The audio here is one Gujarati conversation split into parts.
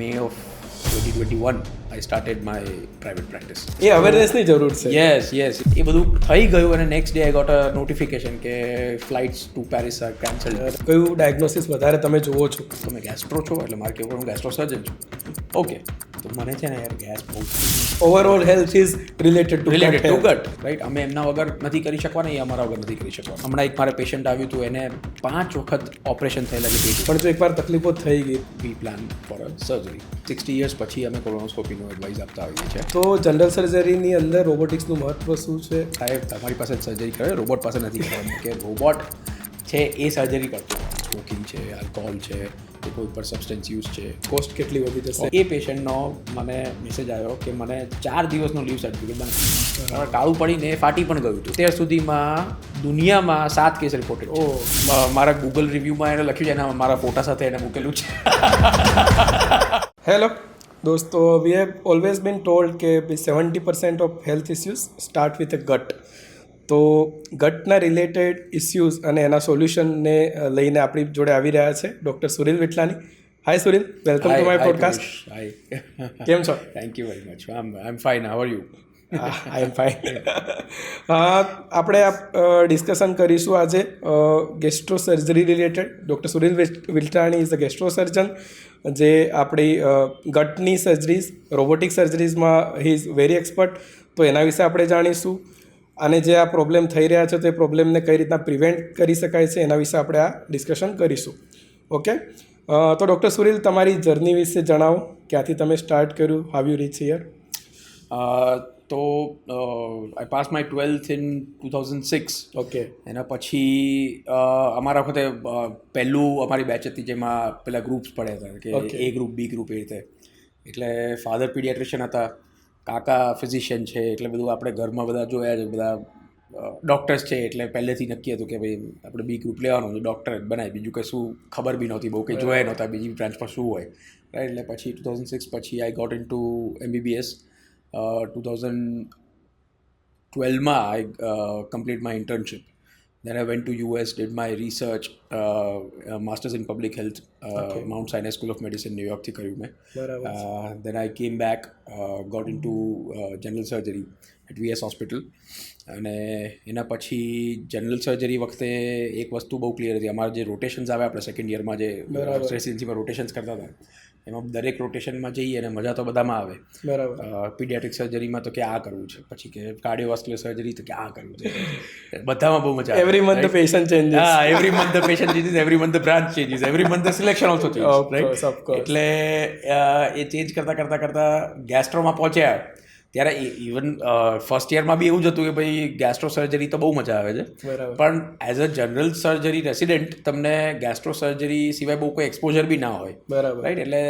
May of 2021 I started my private practice. એ અવેરનેસની જરૂર છે. Yes. એ બધું થઈ ગયું અને next day I got a notification કે flights to Paris are cancelled. કયું ડાયગ્નોસિસ વધારે તમે જુઓ છો? તમે ગેસ્ટ્રો છો એટલે મારે કેવું હું ગેસ્ટ્રો સર્જન છું. ઓકે, તો મને છે ને યાર ગેસ બહુ overall health is related to gut, right. અમે એમના વગર નથી કરી શકવાના, એ અમારા વગર નથી કરી શકવાના. હમણાં એક મારે પેશન્ટ આવ્યું હતું, એને 5 વખત ઓપરેશન થયેલા છે પેટનું. પણ જો એકવાર તકલીફો થઈ ગઈ, we plan for a surgery. 60 years પછી અમે કોલોનોસ્કોપીનું એડવાઇસ આપતા આવીએ છીએ. તો જનરલ સર્જરીની અંદર રોબોટિક્સનું મહત્વ શું છે? સાહેબ, તમારી પાસે સર્જરી કરે, રોબોટ પાસે નથી કરવાનું. કે રોબોટ છે એ સર્જરી કરતો. સ્મોકિંગ છે, આલ્કોહોલ છે, કે કોઈ પણ સબસ્ટન્સ યુઝ છે. કોસ્ટ કેટલી વધી જશે? એ પેશન્ટનો મને મેસેજ આવ્યો કે મને 4 દિવસનો લીવ સર્ટિફિકેટ બને. કાળું પડીને ફાટી પણ ગયું હતું. અત્યાર સુધીમાં દુનિયામાં 7 કેસ રિપોર્ટેડ છે. મારા ગૂગલ રિવ્યૂમાં એને લખ્યું છે, એના મારા ફોટા સાથે એને મૂકેલું છે. હેલો દોસ્તો, we have always been told કે 70% of health issues start with a gut. તો ગટના રિલેટેડ ઇસ્યુઝ અને એના સોલ્યુશનને લઈને આપણી જોડે આવી રહ્યા છે doctor Suril Vithlani. Hi Suril, welcome to my podcast. Hi, કેમ છો? Thank you very much. I am fine. How are you? I am fine. આપણે ડિસ્કશન કરીશું આજે gastro surgery related. Doctor Suril Viltani is a gastro surgeon, જે આપણી ગટની સર્જરીઝ, રોબોટિક સર્જરીઝમાં હી ઇઝ વેરી એક્સપર્ટ. તો એના વિશે આપણે જાણીશું. અને જે આ પ્રોબ્લેમ થઈ રહ્યા છે તે પ્રોબ્લેમને કઈ રીતના પ્રિવેન્ટ કરી શકાય છે એના વિશે આપણે આ ડિસ્કશન કરીશું. ઓકે, તો ડૉક્ટર સુરીલ, તમારી જર્ની વિશે જણાવો. ક્યાંથી તમે સ્ટાર્ટ કર્યું? How you reach here? તો I pass my 12th in 2006. Okay. એના પછી અમારા વખતે પહેલું અમારી બેચ હતી જેમાં પેલા ગ્રુપ્સ પડ્યા હતા કે એ ગ્રુપ, બી ગ્રુપ, એ રીતે. એટલે ફાધર પીડિયાટ્રિશિયન હતા, કાકા ફિઝિશિયન છે, એટલે બધું આપણે ઘરમાં બધા જોયા છે. બધા ડૉક્ટર્સ છે, એટલે પહેલેથી નક્કી હતું કે ભાઈ આપણે બી ગ્રુપ લેવાનું છે, ડૉક્ટર જ બનાય. બીજું કશું ખબર બી નહોતી, બહુ કંઈ જોયા નહોતા બીજી બ્રાન્ચમાં શું હોય, રાઈટ. એટલે પછી 2006 પછી I got in to MBBS. 2012માં I complete my internship. Then I went to US, did my research, masters in public health, Mount Sinai School of Medicine, New York થી કર્યું મેં. Then I came back, got into general surgery at VS Hospital. અને એના પછી જનરલ સર્જરી વખતે એક વસ્તુ બહુ ક્લિયર હતી. અમારા જે રોટેશન્સ આવે, આપણે સેકન્ડ યરમાં જે રેસિડેન્સીમાં રોટેશન્સ કરતા હતા, એમાં દરેક રોટેશનમાં જઈએ અને મજા તો બધામાં આવે. બરાબર. પીડિયાટ્રિક સર્જરીમાં તો કે આ કરવું છે, પછી કે કાર્ડિયોવાસ્ક્યુલર સર્જરી તો કે આ કરવું છે, બધામાં બહુ મજા આવે. Every month the patient changes. હા, every month the patient changes, every month the branch changes, every month the selection also changes, right. એટલે એ ચેન્જ કરતાં ગેસ્ટ્રોમાં પહોંચ્યા ત્યારે ઇવન ફર્સ્ટ યરમાં બી એવું જ હતું કે ભાઈ ગેસ્ટ્રો સર્જરી તો બહુ મજા આવે છે, પણ as a general surgery resident તમને ગેસ્ટ્રો સર્જરી સિવાય બહુ કોઈ એક્સપોઝર બી ના હોય, રાઈટ. એટલે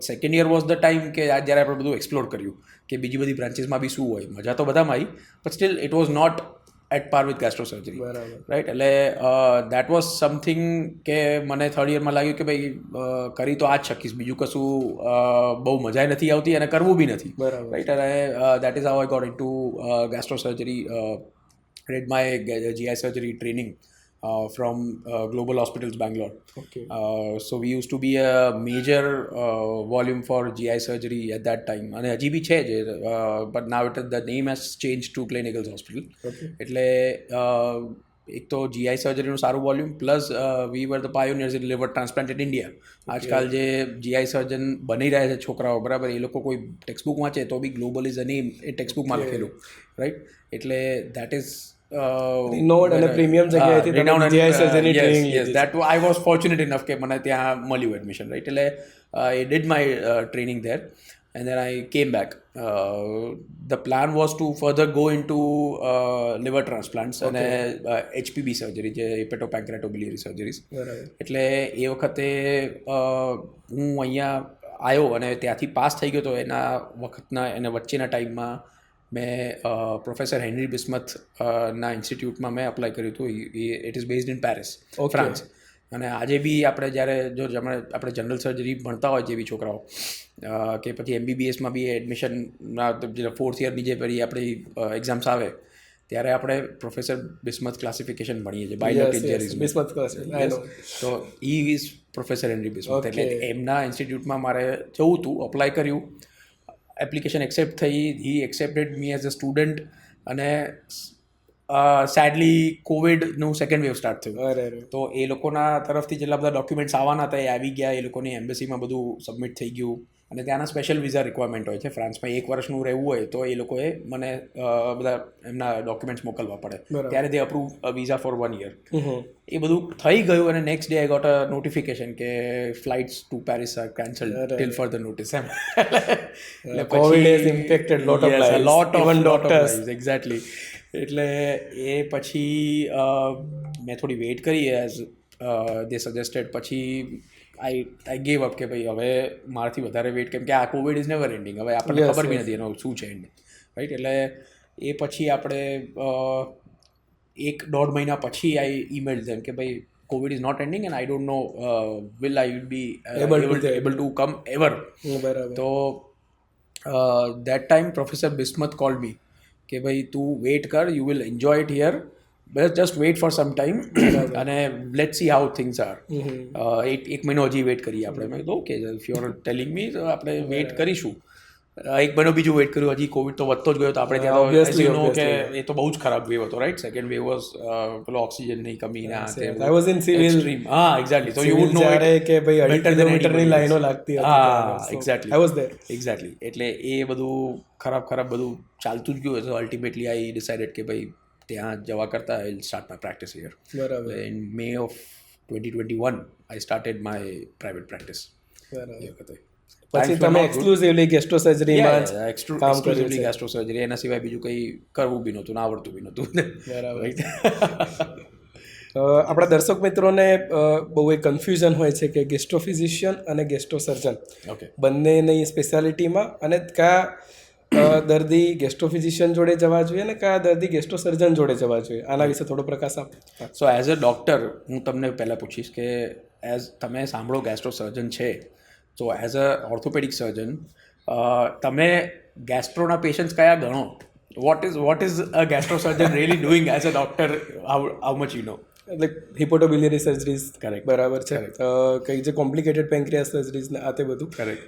second year was the time કે જ્યારે આપણે બધું એક્સપ્લોર કર્યું કે બીજી બધી બ્રાન્ચીસમાં બી શું હોય. મજા તો બધામાં આવી, but still it was not at par with gastro surgery, right. એટલે દેટ વોઝ સમથિંગ કે મને થર્ડ યરમાં લાગ્યું કે ભાઈ કરી તો આ જ શકીશ, બીજું કશું બહુ મજા નથી આવતી અને કરવું બી નથી, રાઈટ. અને that is how I got into gastro surgery. did my GI surgery training from Global Hospitals, Bangalore. So we used to be a major volume for GI surgery at that time. And હજી બી છે જ, but now the name has changed to Glen Eagles Hospital. એટલે એક તો GI સર્જરીનું સારું volume, plus we were the pioneers in liver transplant in India. આજકાલ જે GI સર્જન બની રહ્યા છે છોકરાઓ, બરાબર, એ લોકો કોઈ ટેક્સ્ટબુક વાંચે તો બી ગ્લોબલ ઇઝ અ નેમ એ ટેક્સ્ટબુકમાં લખેલું, રાઈટ. એટલે દેટ ઇઝ રિનોડ અને પ્રીમિયમ જગ્યાએથી તમે GI સર્જરી ટ્રેનિંગ લીધી. That I was fortunate enough કે મને ત્યાં મળ્યું એડમિશન, રાઈટ. એટલે I did my training there and then I came back. The plan was to further go into liver transplants અને HPB surgery, જે હેપેટોપેન્ક્રેટોબિલિયરી સર્જરીઝ. એટલે એ વખતે હું અહીંયા આવ્યો અને ત્યાંથી પાસ થઈ ગયો. તો એના વખતના એને વચ્ચેના ટાઈમમાં મેં પ્રોફેસર હેનરી બિસ્મથ ના ઇન્સ્ટિટ્યૂટમાં મેં અપ્લાય કર્યું હતું. It is based in Paris, France. અને આજે બી આપણે જ્યારે આપણે જનરલ સર્જરી ભણતા હોય જે બી છોકરાઓ, કે પછી MBBSમાં બી એડમિશનના 4th યરની જે પેલી આપણી એક્ઝામ્સ આવે, ત્યારે આપણે પ્રોફેસર બિસ્મથ ક્લાસિફિકેશન ભણીએ છીએ બાયલેટ ઇન્જરીઝ. Bismuth classification. તો he is professor Henry Bismuth. એટલે એમના ઇન્સ્ટિટ્યૂટમાં મારે જવું હતું, અપ્લાય કર્યું, એપ્લિકેશન એક્સેપ્ટ થઈ, he accepted me as a student. અને સેડલી કોવિડનું સેકન્ડ વેવ સ્ટાર્ટ થયું. તો એ લોકોના તરફથી જેટલા બધા ડોક્યુમેન્ટ્સ આવવાના હતા એ આવી ગયા. એ લોકોની એમ્બેસીમાં બધું સબમિટ થઈ ગયું. અને ત્યાંના સ્પેશિયલ વિઝા રિક્વાયરમેન્ટ હોય છે. ફ્રાન્સમાં 1 વર્ષનું રહેવું હોય તો એ લોકોએ મને બધા એમના ડોક્યુમેન્ટ્સ મોકલવા પડે. ત્યારે they approve visa for 1 year. એ બધું થઈ ગયું અને next day I got a notification કે flights to Paris are cancelled till further notice. એટલે Covid has impacted lot of lives, lot of doctors. Exactly. એટલે એ પછી મેં થોડી વેઇટ કરી એઝ દે સજેસ્ટેડ. પછી આઈ ગેવ અપ કે ભાઈ હવે મારાથી વધારે વેઇટ, કેમ કે આ કોવિડ ઇઝ નેવર એન્ડિંગ. હવે આપણને ખબર બી નથી એનો શું છે એન્ડ, રાઈટ. એટલે એ પછી આપણે 1-1.5 મહિના પછી આઈ ઈમેલ ધેમ કે ભાઈ COVID is not ending and I don't know will I be able to come ever. So that time Professor Bismuth called me કે ભાઈ તું વેઇટ કર, you will enjoy it here, but just wait for some time અને let's see how things are. એક મહિનો હજી વેઇટ કરીએ આપણે. મેં કીધું okay, if you are telling me તો આપણે વેઇટ કરીશું. 1 મહિનો બીજું વેઇટ કર્યું. હજી કોવિડ તો વધતો જ ગયો. તો આપણે ત્યાં કે એ તો બહુ જ ખરાબ વેવ હતો, રાઈટ. સેકન્ડ વેવ વોઝ પેલો ઓક્સિજનની કમી ના તે. I was in civil extreme. હા, exactly. So you would know કે ભાઈ 2.5 કિલોમીટરની લાઈનો લાગતી હતી. હા, exactly. I was there. Exactly. એટલે એ બધું ખરાબ બધું ચાલતું જ ગયું. તો અલ્ટિમેટલી આઈ ડિસાઇડેડ કે ભાઈ ત્યાં જવા કરતાં I will start my practice here. બરાબર. In May of 2021 I started my private practice. બરાબર. પછી તમે એક્સક્લુઝિવલી ગેસ્ટ્રો સર્જરીમાં કામ કર્યું છે. ગેસ્ટ્રો સર્જરી, એના સિવાય બીજું કંઈ કરવું બી નહોતું, ના આવડતું બી નહોતું. બરાબર. આપણા દર્શક મિત્રોને બહુ એક કન્ફ્યુઝન હોય છે કે ગેસ્ટ્રો ફિઝિશિયન અને ગેસ્ટ્રો સર્જન ઓકે બંનેની સ્પેશિયાલિટીમાં, અને કયા દર્દી ગેસ્ટ્રો ફિઝિશિયન જોડે જવા જોઈએ અને કયા દર્દી ગેસ્ટ્રો સર્જન જોડે જવા જોઈએ, આના વિશે થોડો પ્રકાશ આપો. સો એઝ અ ડૉક્ટર હું તમને પહેલાં પૂછીશ કે તમે સાંભળો ગેસ્ટ્રો સર્જન છે, તો એઝ અ ઓર્થોપેડિક સર્જન તમે ગેસ્ટ્રોના પેશન્ટ્સ કયા ગણો? What is a gastro surgeon really doing as a doctor? How much you know? એટલે હિપોટોબિલિયરી સર્જરીઝ કરેક્ટ, બરાબર છે. કંઈ જે કોમ્પ્લિકેટેડ પેન્ક્રિયાસ સર્જરીઝ ને આ તે બધું. કરેક્ટ.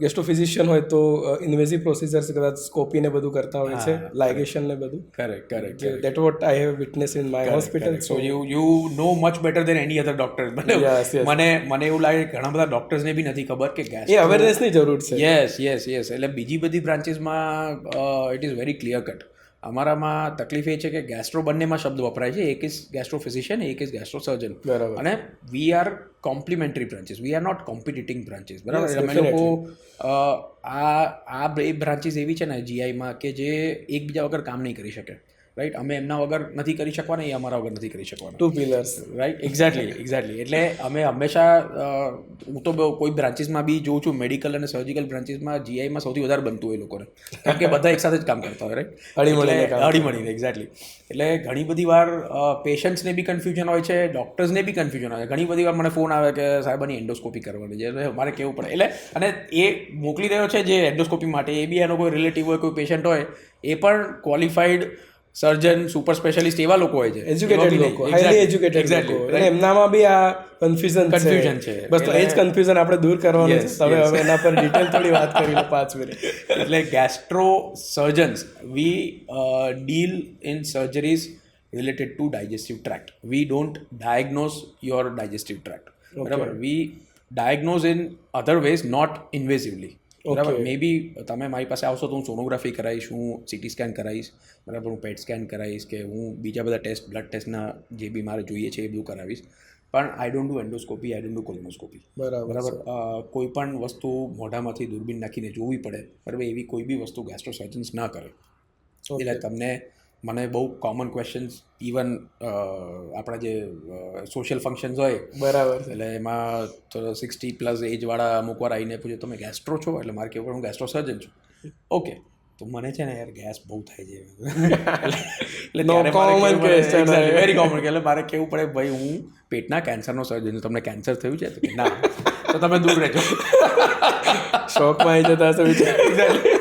ગેસ્ટ્રો ફિઝિશિયન હોય તો ઇન્વેઝિવ પ્રોસિજર્સ, કદાચ સ્કોપી ને બધું કરતા હોય છે, લાઇગેશન ને બધું. Correct. That what I have witness in my hospital. So you know much better than any other doctor. મને એવું લાગે ઘણા બધા ડોક્ટર્સને બી નથી ખબર કે એ અવેરનેસની જરૂર છે. યસ. એટલે બીજી બધી બ્રાન્ચીસમાં it is very clear cut. અમારામાં તકલીફ એ છે કે ગેસ્ટ્રો બંનેમાં શબ્દ વપરાય છે. એક ઇઝ ગેસ્ટ્રો ફિઝિશિયન, એક ઇઝ ગેસ્ટ્રો સર્જન. અને we are complementary branches, we are not competing branches. બરાબર. અમે લોકો આ બે બ્રાન્ચીસ એવી છે ને જીઆઈમાં કે જે એકબીજા વગર કામ નહીં કરી શકે, રાઈટ. અમે એમના વગર નથી કરી શકવાના, એ અમારા વગર નથી કરી શકવાના. 2 pillars, રાઈટ. એક્ઝેક્ટલી. એટલે અમે હંમેશા હું તો કોઈ બ્રાન્ચીસમાં બી જોઉં છું, મેડિકલ અને સર્જિકલ બ્રાન્ચીસમાં જીઆઈમાં સૌથી વધારે બનતું હોય લોકોને, કારણ કે બધા એક સાથે જ કામ કરતા હોય, રાઈટ. હળીમળીને. એક્ઝેક્ટલી. એટલે ઘણી બધી વાર પેશન્ટ્સને બી કન્ફ્યુઝન હોય છે, ડૉક્ટર્સને બી કન્ફ્યુઝન હોય છે. ઘણી બધી વાર મને ફોન આવે કે સાહેબાની એન્ડોસ્કોપી કરવાની છે, એટલે મારે કેવું પડે. એટલે અને એ મોકલી રહ્યો છે જે એન્ડોસ્કોપી માટે, એ બી એનો કોઈ રિલેટિવ હોય, કોઈ પેશન્ટ હોય, એ પણ ક્વોલિફાઈડ સર્જન, સુપર સ્પેશિયાલિસ્ટ એવા લોકો હોય છે, એજ્યુકેટેડ લોકો, હાઈલી એજ્યુકેટેડ લોકો. એટલે એમનામાં બી આ કન્ફ્યુઝન છે. બસ તો એ જ કન્ફ્યુઝન આપણે દૂર કરવાનું છે. તમે હવે એના પર ડિટેલ થોડી વાત કરી લો 5 મિનિટ. એટલે gastro surgeons we deal in surgeries related to digestive tract. We don't diagnose your digestive tract. બરાબર. We diagnose in other ways, not invasively. બરાબર. મે બી તમે મારી પાસે આવશો તો હું સોનોગ્રાફી કરાવીશ, હું સીટી સ્કેન કરાવીશ, બરાબર, હું પેટ સ્કેન કરાવીશ, કે હું બીજા બધા ટેસ્ટ, બ્લડ ટેસ્ટના જે બી મારે જોઈએ છે એ બધું કરાવીશ. પણ I don't do endoscopy, I don't do colonoscopy. બરાબર. કોઈ પણ વસ્તુ મોઢામાંથી દૂરબીન નાખીને જોવી પડે, બરાબર, એવી કોઈ બી વસ્તુ ગેસ્ટ્રો સર્જન્સ ના કરે. એટલે તમને મને બહુ કોમન ક્વેશ્ચન્સ, ઇવન આપણા જે સોશિયલ ફંક્શન્સ હોય, બરાબર, એટલે એમાં 60+ એજવાળા અમુક વાર આવીને પૂછે તમે ગેસ્ટ્રો છો? એટલે મારે કેવું હું ગેસ્ટ્રો સર્જન છું. ઓકે, તો મને છે ને યાર ગેસ બહુ થાય છે, એટલે વેરી કોમન. એટલે મારે કેવું પડે ભાઈ હું પેટના કેન્સરનો સર્જન છું, તમને કેન્સર થયું છે? તો કે ના, તો તમે દૂર રહેજો. શોકમાં આવી જતા હશો. એક્ઝેક્ટલી.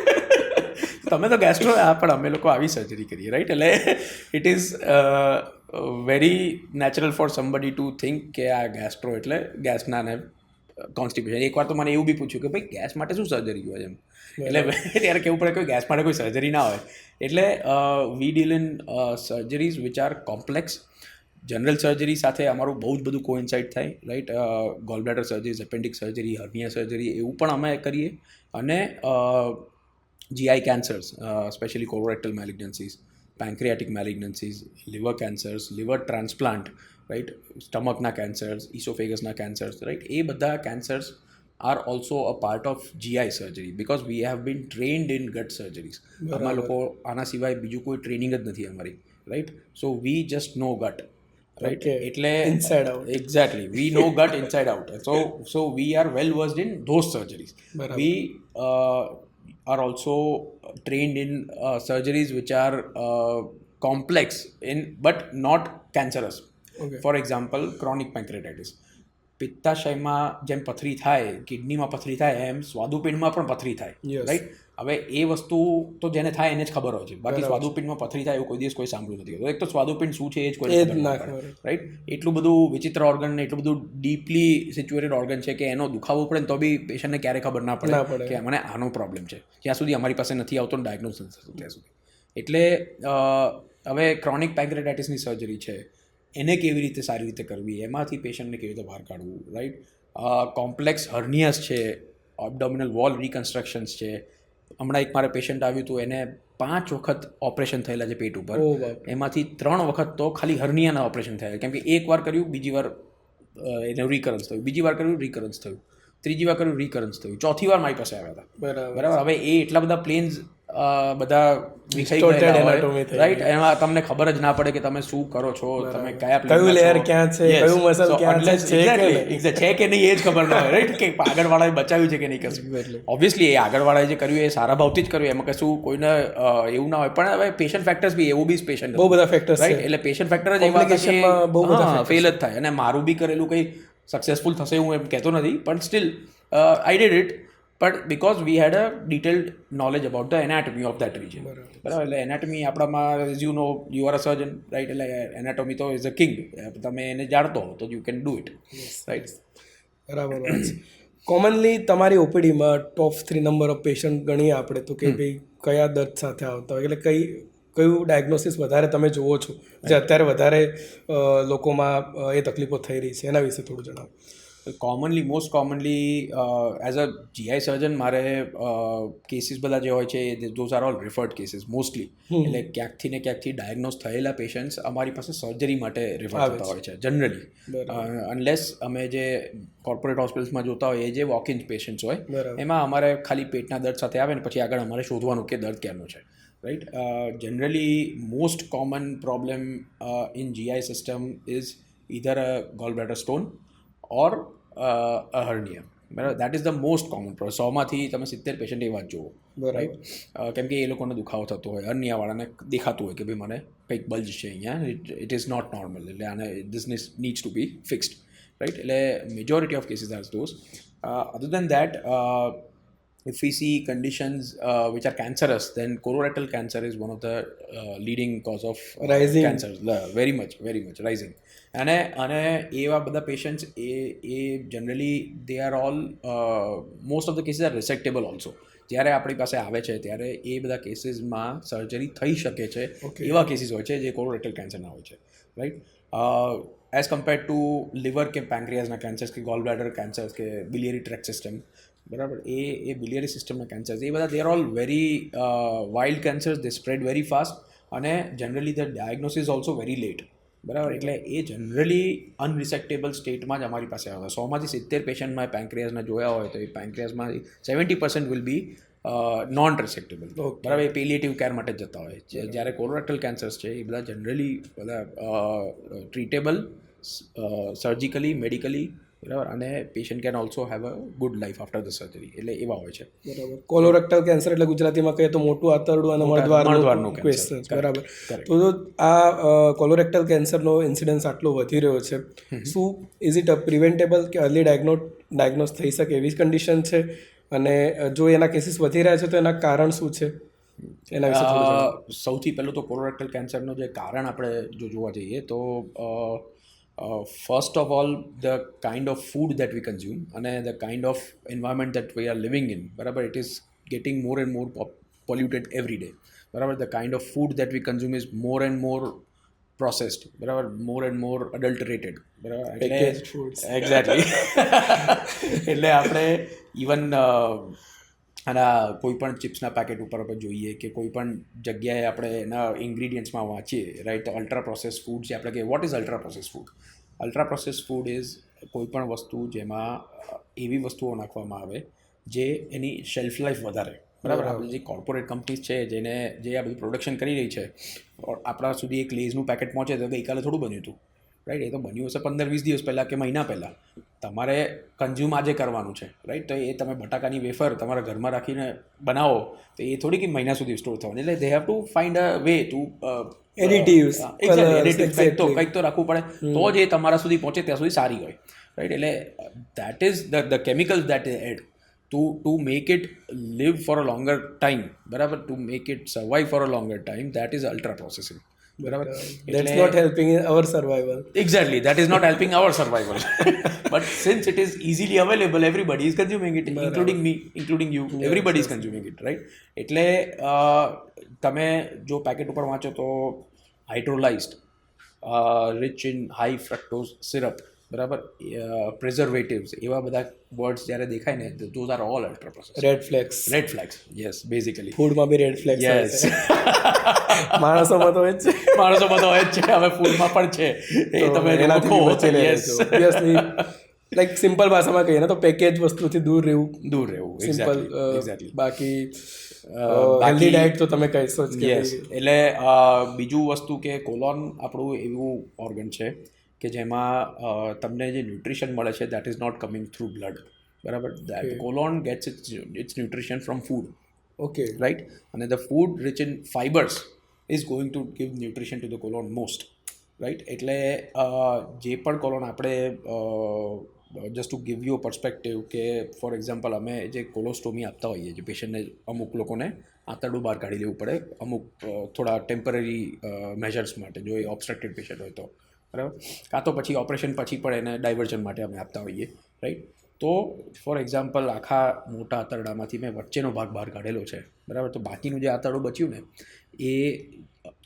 તમે તો ગેસ્ટ્રો પણ અમે લોકો આવી સર્જરી કરીએ રાઈટ. એટલે it is very natural for somebody to think કે આ ગેસ્ટ્રો એટલે ગેસના ને કોન્સ્ટિપેશન. એકવાર તો મને એવું બી પૂછ્યું કે ભાઈ ગેસ માટે શું સર્જરી હોય એમ. એટલે ત્યારે કેવું પડે કે ગેસ માટે કોઈ સર્જરી ના હોય. એટલે we deal in surgeries which are complex. General surgery સાથે અમારું બહુ જ બધું કોઇન્સાઇડ થાય right. Gallbladder surgeries, appendix surgery, hernia surgery એવું પણ અમે કરીએ. અને GI cancers, specially colorectal malignancies, pancreatic malignancies, liver cancers, liver transplant right, સ્ટમકના કેન્સર્સ, ઇસોફેગસના કેન્સર્સ રાઈટ, એ બધા cancers are also a part of GI surgery because we have been trained in gut surgeries. આમાં લોકો આના સિવાય બીજું કોઈ ટ્રેનિંગ જ નથી અમારી right. So we just know gut right. એટલે inside out exactly we know gut inside out. So we are well versed in those surgeries. We are also trained in surgeries which are complex but not cancerous. For example, chronic pancreatitis. પિત્તાશયમાં જેમ પથરી થાય, કિડનીમાં પથરી થાય, એમ સ્વાદુપિંડમાં પણ પથરી થાય રાઈટ. હવે એ વસ્તુ તો જેને થાય એને જ ખબર હોય છે. બાકી સ્વાદુપિંડમાં પથરી થાય એવું કોઈ દિવસ કોઈ સાંભળ્યું નથી. એક તો સ્વાદુપિંડ શું છે એ જ કોઈ ખબર ના પડે રાઈટ. એટલું બધું વિચિત્ર ઓર્ગન ને એટલું બધું ડીપલી સિચ્યુએટેડ ઓર્ગન છે કે એનો દુખાવો પડે ને તો બી પેશન્ટને ક્યારે ખબર ના પડે કે મને આનો પ્રોબ્લેમ છે. જ્યાં સુધી અમારી પાસે નથી આવતો ડાયગ્નોસિસ ત્યાં સુધી. એટલે હવે ક્રોનિક પેન્ક્રેટાઇટિસની સર્જરી છે, એને કેવી રીતે સારી રીતે કરવી, એમાંથી પેશન્ટને કેવી રીતે બહાર કાઢવું રાઈટ. કોમ્પ્લેક્સ હર્નિયાસ છે, એબ્ડોમિનલ વોલ રિકન્સ્ટ્રક્શન્સ છે. હમણાં એક મારે પેશન્ટ આવ્યું હતું, એને 5 વખત ઓપરેશન થયેલા છે પેટ ઉપર. એમાંથી 3 વખત તો ખાલી હર્નિયાના ઓપરેશન થયા. કેમ કે એક વાર કર્યું, બીજી વાર એનું રિકરન્સ થયું, બીજી વાર કર્યું રિકરન્સ થયું, ત્રીજી વાર કર્યું રિકરન્સ થયું, ચોથી વાર મારી પાસે આવ્યા હતા બરાબર. હવે એ એટલા બધા પ્લેન્સ બધા વિખાઈ ગયેલા હોય રાઈટ. એમાં તમને ખબર જ ના પડે કે તમે શું કરો છો, તમે કયા કયું લેયર ક્યાં છે, કયું મસલ ક્યાં છે કે નહીં એ જ ખબર ના હોય રાઈટ. કે આગળવાળાએ બચાવ્યું છે કે નહીં કશું. ઓબ્વિયસલી એ આગળવાળાએ જે કર્યું એ સારા ભાવથી જ કર્યું, એમાં કશું કોઈને એવું ના હોય. પણ હવે પેશન્ટ ફેક્ટર્સ બી એવું બી પેશન્ટ બહુ બધા ફેક્ટર્સ રાઈટ. એટલે પેશન્ટ ફેક્ટર જ એવા ફેલ જ થાય. અને મારું બી કરેલું કંઈ સક્સેસફુલ થશે હું એમ કહેતો નથી, પણ still I did it. But because we had a detailed knowledge about the anatomy of that region બરાબર. એટલે એનાટમી આપણામાં as you know you are a surgeon right. એટલે એનાટોમી તો ઇઝ અ કિંગ. તમે એને જાણતો હો તો you can do it right. બરાબર. કોમનલી તમારી ઓપીડીમાં ટોપ 3 નંબર ઓફ પેશન્ટ ગણીએ આપણે તો કે ભાઈ કયા દર્દ સાથે આવતા હોય, એટલે કયું ડાયગ્નોસિસ વધારે તમે જુઓ છો જે અત્યારે વધારે લોકોમાં એ તકલીફો થઈ રહી છે, એના વિશે થોડું જણાવો. Most commonly as a GI સર્જન મારે કેસીસ બધા જે હોય છે those are all referred cases mostly. એટલે ક્યાંકથી ને ક્યાંકથી ડાયગ્નોઝ થયેલા પેશન્ટ્સ અમારી પાસે સર્જરી માટે રિફર થતા હોય છે જનરલી. અનલેસ અમે જે કોર્પોરેટ હોસ્પિટલ્સમાં જોતા હોય એ જે વોક ઇન પેશન્ટ્સ હોય એમાં અમારે ખાલી પેટના દર્દ સાથે આવે ને પછી આગળ અમારે શોધવાનું કે દર્દ ક્યાંનું છે right. Generally most common problem in GI system is either a gallbladder stone or a hernia બરાબર. That is the most common problem. 100માંથી તમે 70 પેશન્ટ એવા જ જુઓ રાઈટ. કેમ કે એ લોકોને દુખાવો થતો હોય, હર્નિયાવાળાને દેખાતું હોય કે ભાઈ મને કંઈક બલ્જ છે અહીંયા, ઇટ ઇઝ નોટ નોર્મલ, એટલે આને this needs to be fixed right. એટલે majority of cases are those. Other than that if we see conditions which are cancerous, then colorectal cancer is one of the leading cause of rising cancer. Very much rising. અને એવા બધા પેશન્ટ્સ એ generally they are all most of the cases are resectable also. જ્યારે આપણી પાસે આવે છે ત્યારે એ બધા કેસીસમાં સર્જરી થઈ શકે છે. એવા કેસીસ હોય છે જે કોલોરેક્ટલ કેન્સરના હોય છે right. As compared to liver કે પેન્ક્રિયાઝના કેન્સર્સ કે ગોલ બ્લેડર કેન્સર્સ કે બિલિયરી ટ્રેક સિસ્ટમ બરાબર. એ બિલિયરી સિસ્ટમના કેન્સર્સ એ બધા they are all very wild cancers. They spread very fast અને generally the diagnosis also very late બરાબર. એટલે એ જનરલી અનરિસેક્ટેબલ સ્ટેટમાં જ અમારી પાસે આવે. 100માંથી 70 પેશન્ટમાં પેન્ક્રિયાઝના જોયા હોય તો એ પેન્ક્રિયાઝમાં 70% વિલ બી નોન રિસેક્ટેબલ બરાબર. એ પેલિએટિવ કેર માટે જ જતા હોય છે. જ્યારે કોલોરેક્ટલ કેન્સર્સ છે એ બધા જનરલી બધા ટ્રીટેબલ સર્જિકલી મેડિકલી બરાબર. અને patient can also have a good life after the surgery. એટલે એવા હોય છે બરાબર. કોલોરેક્ટલ કેન્સર એટલે ગુજરાતીમાં કહીએ તો મોટું આંતરડું અને મળદ્વારનું કેન્સર બરાબર. તો આ કોલોરેક્ટલ કેન્સરનો ઇન્સિડન્સ આટલો વધી રહ્યો છે, શું ઇઝ ઇટ અ પ્રિવેન્ટેબલ કે અર્લી ડાયગ્નોઝ થઈ શકે એવી કન્ડિશન છે? અને જો એના કેસીસ વધી રહ્યા છે તો એના કારણ શું છે? એના વિશે થોડું જણાવો. સૌથી પહેલું તો કોલોરેક્ટલ કેન્સરનું જે કારણ આપણે જો જોવા જઈએ તો first of all the kind of food that we consume અને the kind of environment that we are living in, બરાબર, it is getting more and more polluted every day, બરાબર. The kind of food that we consume is more and more processed, બરાબર, મોર એન્ડ મોર અડલ્ટરેટેડ, બરાબર. Packaged foods. એક્ઝેક્ટલી. એટલે આપણે ઇવન આના કોઈ પણ ચિપ્સના પેકેટ ઉપર આપણે જોઈએ કે કોઈ પણ જગ્યાએ આપણે એના ઇન્ગ્રીડિયન્ટ્સમાં વાંચીએ, રાઈટ, તો અલ્ટ્રા પ્રોસેસ ફૂડ છે. આપણે કહીએ what is ultra process food? Ultra process food is કોઈ પણ વસ્તુ જેમાં એવી વસ્તુઓ નાખવામાં આવે જે એની શેલ્ફ લાઈફ વધારે, બરાબર. આપણે જે કોર્પોરેટ કંપનીઝ છે જે આ બધું પ્રોડક્શન કરી રહી છે, આપણા સુધી એક લેઝનું પેકેટ પહોંચે તો ગઈકાલે થોડું બન્યું હતું, રાઈટ. એ તો બન્યું હશે 15-20 દિવસ પહેલાં કે મહિના પહેલાં. તમારે કન્ઝ્યુમ આજે કરવાનું છે, રાઈટ. તો એ તમે બટાકાની વેફર તમારા ઘરમાં રાખીને બનાવો તો એ થોડી કે મહિના સુધી સ્ટોર થવાની. એટલે they have to find a way to additives, કંઈક તો રાખવું પડે તો જ એ તમારા સુધી પહોંચે ત્યાં સુધી સારી હોય, રાઈટ. એટલે that is the chemicals that add to make it live for a longer time, બરાબર, to make it survive for a longer time, that is ultra processing, બરાબર. That's not helping in our survival. Exactly, that is not helping our survival. But since it is easily available, everybody is consuming it, including me, including you, everybody is consuming it, right. એટલે તમે જો પેકેટ ઉપર વાંચો તો hydrolysed, rich in high fructose syrup, બરાબર, પ્રિઝર્વેટિવ્સ, એવા બધા વર્ડ્સ જ્યારે દેખાય ને, those are all ultra process. Red flags, yes, basically ફૂડમાં બી રેડ ફ્લેગ્સ. યસ. માણસોમાં તો હોય જ છે. માણસોમાં તો હોય જ છે, હવે ફૂડમાં પણ છે. એ તમે એનાથી ઓબ્વિયસલી લાઈક સિમ્પલ ભાષામાં કહીએ ને તો પેકેજ વસ્તુથી દૂર રહેવું. સિમ્પલ. બાકી હેલ્ધી ડાયટ તો તમે કહીશો જ. યસ. એટલે બીજું વસ્તુ કે કોલોન આપણું એવું ઓર્ગન છે કે જેમાં તમને જે ન્યુટ્રિશન મળે છે that is not coming through blood, બરાબર. That colon gets its nutrition from food. Okay, right. અને the food rich in fibres is going to give nutrition to the colon most, right. એટલે જે પણ કોલોન આપણે just to give you a perspective કે ફોર એક્ઝામ્પલ અમે જે કોલોસ્ટોમી આપતા હોઈએ જે પેશન્ટને, અમુક લોકોને આંતરડું બહાર કાઢી લેવું પડે અમુક થોડા ટેમ્પરરી મેજર્સ માટે, જો એ ઓબ્સ્ટ્રક્ટેડ પેશન્ટ હોય તો, બરાબર. કાં તો પછી ઓપરેશન પછી પણ એને ડાયવર્ઝન માટે અમે આપતા હોઈએ, રાઈટ. તો ફોર એક્ઝામ્પલ આખા મોટા આંતરડામાંથી મેં વચ્ચેનો ભાગ બહાર કાઢેલો છે, બરાબર. તો બાકીનું જે આંતરડું બચ્યું ને એ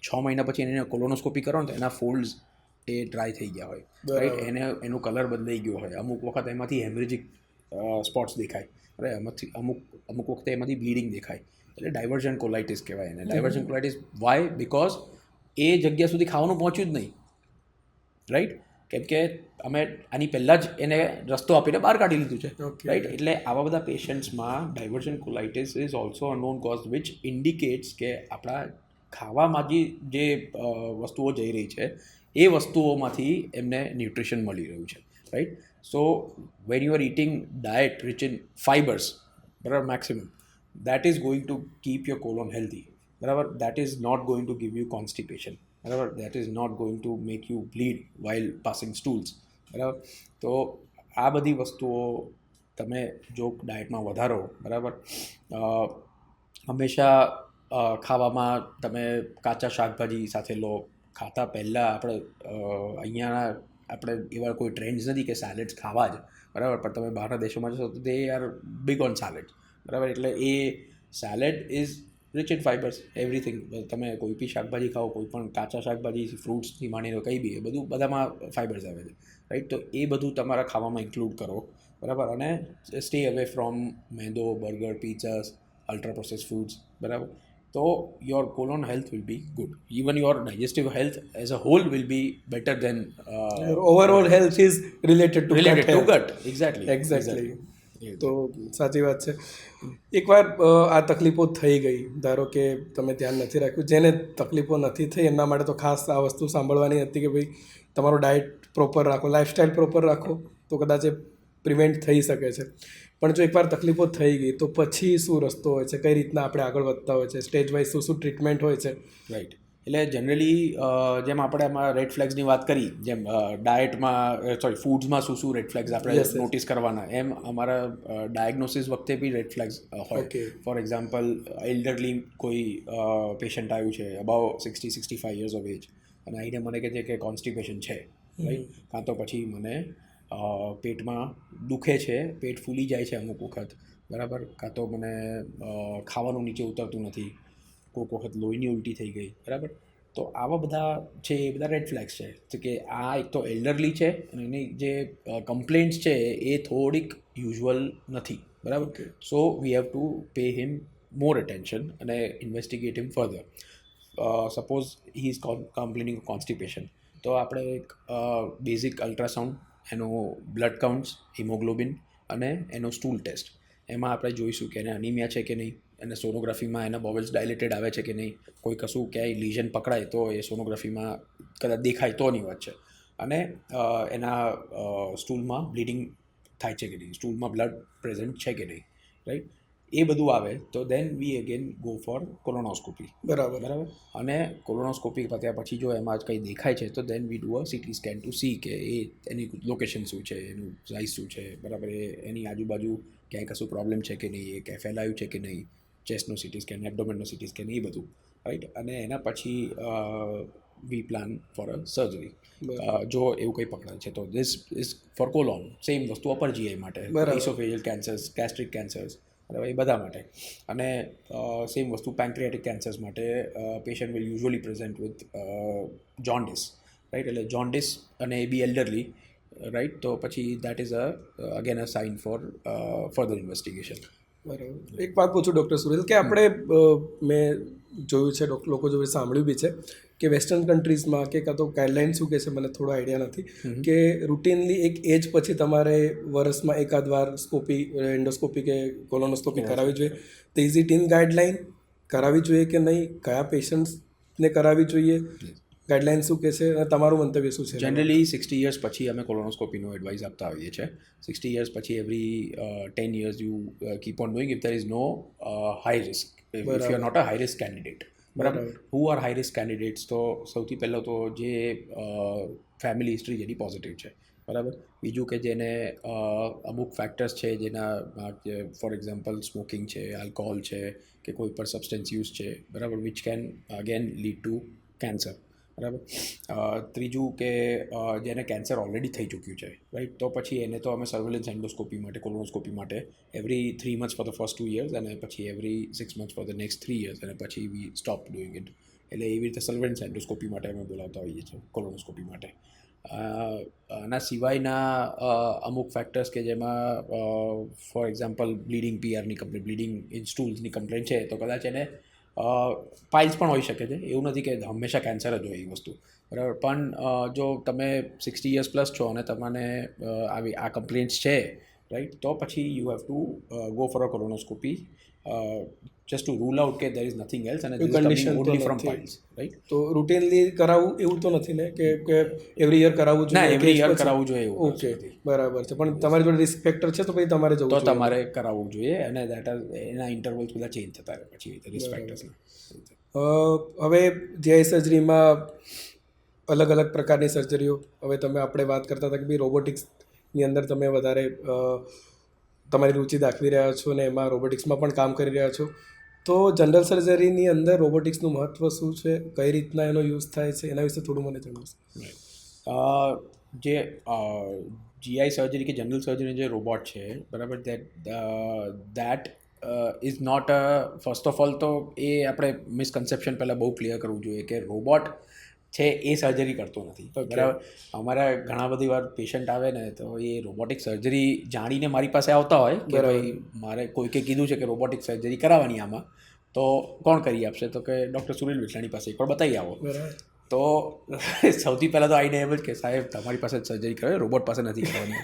6 મહિના પછી એને કોલોનોસ્કોપી કરો ને તો એના ફોલ્ડ્સ એ ડ્રાય થઈ ગયા હોય, રાઈટ. એનું કલર બદલાઈ ગયો હોય, અમુક વખત એમાંથી હેમરેજિક સ્પોટ્સ દેખાય, રાઈટ. અમુક વખતે એમાંથી બ્લીડિંગ દેખાય. એટલે ડાયવર્ઝન કોલાઇટિસ કહેવાય એને. Diversion colitis why? બિકોઝ એ જગ્યા સુધી ખાવાનું પહોંચ્યું જ નહીં, રાઈટ. કેમ કે અમે આની પહેલાં જ એને રસ્તો આપીને બહાર કાઢી લીધું છે, રાઈટ. એટલે આવા બધા પેશન્ટ્સમાં diversion colitis is also a known cause which indicates કે આપણા ખાવામાંથી જે વસ્તુઓ જઈ રહી છે એ વસ્તુઓમાંથી એમને ન્યુટ્રિશન મળી રહ્યું છે, right. So when you are eating diet rich in fibres, બરાબર, maximum, that is going to keep your colon healthy, બરાબર. that is not going to give you constipation, બરાબર. that is not going to make you bleed while passing stools, બરાબર. તો આ બધી વસ્તુઓ તમે જો ડાયટમાં વધારો, બરાબર. હંમેશા ખાવામાં તમે કાચા શાકભાજી સાથે લો. ખાતા પહેલાં અહીંયા આપણે એવા કોઈ ટ્રેન્ડ્સ નથી કે સેલેડ્સ ખાવા જ, બરાબર. પણ તમે બહારના દેશોમાં જશો તો they are big on salad, બરાબર. એટલે એ salad is rich in fibres, everything. તમે કોઈ બી શાકભાજી ખાઓ, કોઈ પણ કાચા શાકભાજી, ફ્રૂટ્સથી માંડીને કંઈ બી, એ બધું બધામાં ફાઇબર્સ આવે છે, રાઈટ. તો એ બધું તમારા ખાવામાં ઇન્ક્લુડ કરો, બરાબર. અને સ્ટે અવે ફ્રોમ મેંદો, burger, pizzas, ultra process foods, બરાબર. તો your colon health will be good. Even your digestive health as a whole will be better than overall health is related to gut. Exactly. તો સાચી વાત છે. એકવાર આ તકલીફો થઈ ગઈ, ધારો કે તમે ધ્યાન નથી રાખ્યું, જેને તકલીફો નથી થઈ એમના માટે તો ખાસ આ વસ્તુ સાંભળવાની હતી કે ભાઈ તમારો ડાયટ પ્રોપર રાખો, લાઇફસ્ટાઈલ પ્રોપર રાખો તો કદાચ એ પ્રિવેન્ટ થઈ શકે છે. પણ જો એકવાર તકલીફો થઈ ગઈ તો પછી શું રસ્તો હોય છે, કઈ રીતના આપણે આગળ વધતા હોય છે, સ્ટેજ વાઇઝ શું ટ્રીટમેન્ટ હોય છે, રાઈટ. એટલે જનરલી જેમ આપણે આમાં રેડ ફ્લેગ્સની વાત કરી, જેમ ડાયટમાં ફૂડ્સમાં શું રેડ ફ્લેગ્સ આપણે નોટિસ કરવાના, એમ અમારા ડાયગ્નોસિસ વખતે બી રેડ ફ્લેગ્સ હોય. ફોર એક્ઝામ્પલ, એલ્ડરલી કોઈ પેશન્ટ આવ્યું છે અબાઉ 60-65 યર્સ ઓફ એજ, અને આઈને મને કહે છે કે કોન્સ્ટિપેશન છે, રાઈટ, કાં તો પછી મને પેટમાં દુખે છે, પેટ ફૂલી જાય છે અમુક વખત, બરાબર, કાં તો મને ખાવાનું નીચે ઉતરતું નથી, કોઈક વખત લોહીની ઉલટી થઈ ગઈ, બરાબર. તો આવા બધા છે એ બધા રેડ ફ્લેગ્સ છે કે આ એક તો એલ્ડરલી છે અને એની જે કમ્પ્લેન્ટ્સ છે એ થોડીક યુઝ્યુઅલ નથી, બરાબર. So we have to pay him more attention અને investigate him further. Suppose he is complaining constipation, તો આપણે એક બેઝિક અલ્ટ્રાસાઉન્ડ, એનો બ્લડ કાઉન્ટ્સ, હિમોગ્લોબિન અને એનો સ્ટૂલ ટેસ્ટ, એમાં આપણે જોઈશું કે એને અનિમિયા છે કે નહીં, અને સોનોગ્રાફીમાં એના બોવેલ્સ ડાયલેટેડ આવે છે કે નહીં, કોઈ કશું ક્યાંય લીઝન પકડાય તો એ સોનોગ્રાફીમાં કદાચ દેખાય તોની વાત છે, અને એના સ્ટૂલમાં બ્લીડિંગ થાય છે કે નહીં, સ્ટૂલમાં બ્લડ પ્રેઝન્ટ છે કે નહીં, રાઈટ. એ બધું આવે તો then V again go for colonoscopy, બરાબર. અને કોલોનોસ્કોપી પત્યા પછી જો એમાં જ કંઈ દેખાય છે તો then we do a CT scan to see કે એ એની લોકેશન શું છે, એનું સાઇઝ શું છે, બરાબર, એની આજુબાજુ ક્યાંય કશું પ્રોબ્લેમ છે કે નહીં, એ ક્યાંય ફેલાયું છે કે નહીં, ચેસ્ટનો સીટી સ્કેન, એબ્ડોમેનનો સીટી સ્કેન, એ બધું, રાઈટ. અને એના પછી we plan for a surgery જો એવું કંઈ પકડાય છે તો. This is for colon, same વસ્તુ અપર જીઆઈ માટે, ઇસોફેજિયલ કેન્સર્સ, ગેસ્ટ્રિક કેન્સર્સ, બરાબર, એ બધા માટે. અને સેમ વસ્તુ પેન્ક્રિયાટિક કેન્સર્સ માટે patient will usually present with jaundice, right. એટલે જોન્ડિસ અને એ બી એલ્ડરલી, રાઈટ, તો પછી that is again a sign for further investigation. બરાબર. એક વાત પૂછું ડૉક્ટર સુરેલ, કે આપણે મેં જોયું છે, લોકો જોડે સાંભળ્યું બી છે કે વેસ્ટર્ન કન્ટ્રીઝમાં કે કાં તો ગાઈડલાઇન શું કહે છે મને થોડો આઈડિયા નથી, કે રૂટીનલી એક એજ પછી તમારે વર્ષમાં એકાદ વાર એન્ડોસ્કોપી કે કોલોનોસ્કોપી કરાવવી જોઈએ. તો ઇઝ ઇટ ઇન ગાઈડલાઇન, કરાવવી જોઈએ કે નહીં, કયા પેશન્ટ્સને કરાવવી જોઈએ, ગાઈડલાઇન શું કહે છે અને તમારું મંતવ્ય શું છે? જનરલી 60 યર્સ પછી અમે કોલોનોસ્કોપીનો એડવાઇસ આપતા હોઈએ છીએ. 60 યર્સ પછી every 10 years you keep on doing if there is no high risk, if you are not a high risk candidate, બરાબર. Who are high risk candidates? તો સૌથી પહેલાં તો જે ફેમિલી હિસ્ટ્રી જેની પોઝિટિવ છે, બરાબર. બીજું કે જેને અમુક ફેક્ટર્સ છે જેના, ફોર એક્ઝામ્પલ સ્મોકિંગ છે, આલ્કોહોલ છે, કે કોઈ પણ સબસ્ટન્સ યુઝ છે, બરાબર, which can again lead to cancer, બરાબર. ત્રીજું કે જેને કેન્સર ઓલરેડી થઈ ચૂક્યું છે, રાઈટ, તો પછી એને તો અમે સર્વેલન્સ એન્ડોસ્કોપી માટે, કોલોનોસ્કોપી માટે every 3 months for the first 2 years અને પછી every 6 months for the next 3 years, અને પછી વી સ્ટોપ ડુઈંગ ઇટ. એટલે એવી રીતે સર્વેલન્સ એન્ડોસ્કોપી માટે અમે બોલાવતા હોઈએ છીએ કોલોનોસ્કોપી માટે. આના સિવાયના અમુક ફેક્ટર્સ કે જેમાં ફોર એક્ઝામ્પલ બ્લીડિંગ, પીઆરની કમ્પ્લેન, બ્લીડિંગ ઇન સ્ટૂલ્સની કમ્પ્લેન છે તો કદાચ એને પાઇલ્સ પણ હોઈ શકે છે. એવું નથી કે હંમેશા કેન્સર જ હોય એ વસ્તુ, બરાબર. પણ જો તમે 60 years પ્લસ છો અને તમને આ કમ્પ્લેન્ટ્સ છે, રાઈટ, તો પછી you have to go for a colonoscopy just to rule out કે દેર ઇઝ નથિંગ એલ્સ અને condition only from piles, right. તો રૂટીનલી કરાવવું એવું તો નથી ને કે એવરી યર કરાવવું જોઈએ? ના, એવરી યર કરાવવું જોઈએ એવું. ઓકે, બરાબર છે. પણ તમારી જોડે રિસ્ક ફેક્ટર છે તો પછી તમારે જવું, તો તમારે કરાવવું જોઈએ, અને દેટ આર એના ઇન્ટરવલ્સ બધા ચેન્જ થતા રહે પછી રિસ્ક ફેક્ટર્સના. હવે જીઆઈ સર્જરીમાં અલગ અલગ પ્રકારની સર્જરીઓ, હવે આપણે વાત કરતા હતા કે ભાઈ રોબોટિક્સની અંદર તમે વધારે તમારી રુચિ દાખવી રહ્યા છો અને એમાં રોબોટિક્સમાં પણ કામ કરી રહ્યા છો. તો જનરલ સર્જરીની અંદર રોબોટિક્સનું મહત્ત્વ શું છે, કઈ રીતના એનો યુઝ થાય છે, એના વિશે થોડું મને જણાવશો? જે જીઆઈ સર્જરી કે જનરલ સર્જરી જે રોબોટ છે, બરાબર, that is not first of all તો એ આપણે મિસકન્સેપ્શન પહેલાં બહુ ક્લિયર કરવું જોઈએ કે રોબોટ છે એ સર્જરી કરતો નથી, બરાબર. અમારા ઘણા બધી વાર પેશન્ટ આવે ને તો એ રોબોટિક સર્જરી જાણીને મારી પાસે આવતા હોય કે ભાઈ મારે કોઈકે કીધું છે કે રોબોટિક સર્જરી કરાવવાની આમાં, તો કોણ કરી આપશે? તો કે ડૉક્ટર સુરેલ વિઠલાણી પાસે એકવાર બતાવી આવો. તો સૌથી પહેલાં તો આઈને એમ જ કે સાહેબ તમારી પાસે સર્જરી કરે, રોબોટ પાસે નથી કરવાની.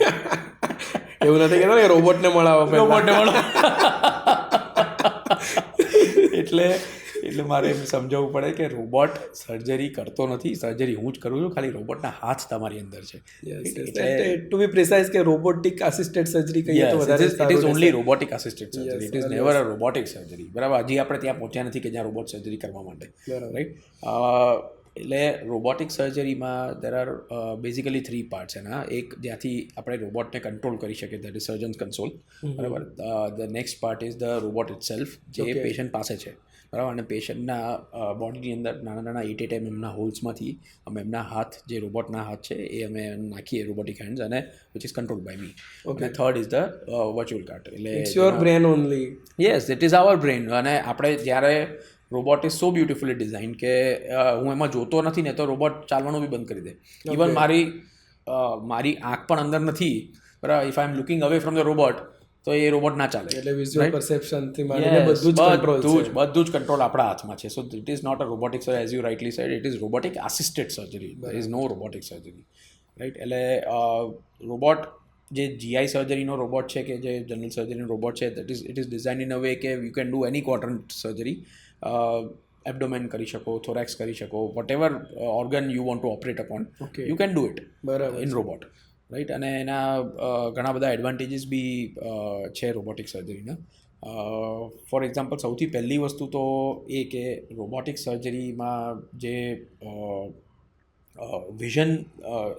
એવું નથી કહેતો કે રોબોટને મળાવો, રોબોટને મળો. એટલે એટલે મારે એમ સમજાવવું પડે કે રોબોટ સર્જરી કરતો નથી, સર્જરી હું જ કરું છું, ખાલી રોબોટના હાથ તમારી અંદર છે. ટુ બી પ્રિસાઇઝ કે રોબોટિક આસિસ્ટેડ સર્જરી કહીએ તો વધારે it is only robotic assisted surgery, it is never a robotic surgery. બરાબર, હજી આપણે ત્યાં પહોંચ્યા નથી કે જ્યાં રોબોટ સર્જરી કરવા માટે, રાઈટ. એટલે રોબોટિક સર્જરીમાં દેર આર બેઝિકલી 3 પાર્ટ્સ એના. એક જ્યાંથી આપણે રોબોટને કંટ્રોલ કરી શકીએ, દેટ ઇઝ સર્જન્સ કન્સોલ. બરાબર. The next part is the robot itself, જે પેશન્ટ પાસે છે. બરાબર. અને પેશન્ટના બોડીની અંદર નાના નાના 8 એમના હોલ્સમાંથી અમે એમના હાથ, જે રોબોટના હાથ છે એ અમે નાખીએ, રોબોટિક હેન્ડ્સ, અને which is control by me. અને third is the virtual cart. એટલે it's your brain only. Yes, it is our brain. અને આપણે જ્યારે robot is so beautifully design કે હું એમાં જોતો નથી ને તો રોબોટ ચાલવાનું બી બંધ કરી દે. ઇવન મારી આંખ પણ અંદર નથી, બરાબર, if I M looking away from the robot તો એ રોબોટ ના ચાલે. એટલે વિઝ્યુઅલ પરસેપ્શનથી માંડીને બધું જ કંટ્રોલ આપણા હાથમાં છે. So it is not a robotic surgery, as you rightly said, it is robotic assisted surgery. There is no robotic surgery, right. એટલે રોબોટ જે GI સર્જરીનો રોબોટ છે કે જે જનરલ સર્જરીનો રોબોટ છે, it is design in a way કે you can do any quadrant surgery. Abdomen કરી શકો, થોરેક્સ કરી શકો, whatever organ you want to operate upon, you can do it in robot, right. અને એના ઘણા બધા એડવાન્ટેજીસ બી છે રોબોટિક સર્જરીના. ફોર એક્ઝામ્પલ, સૌથી પહેલી વસ્તુ તો એ કે રોબોટિક સર્જરીમાં જે વિઝન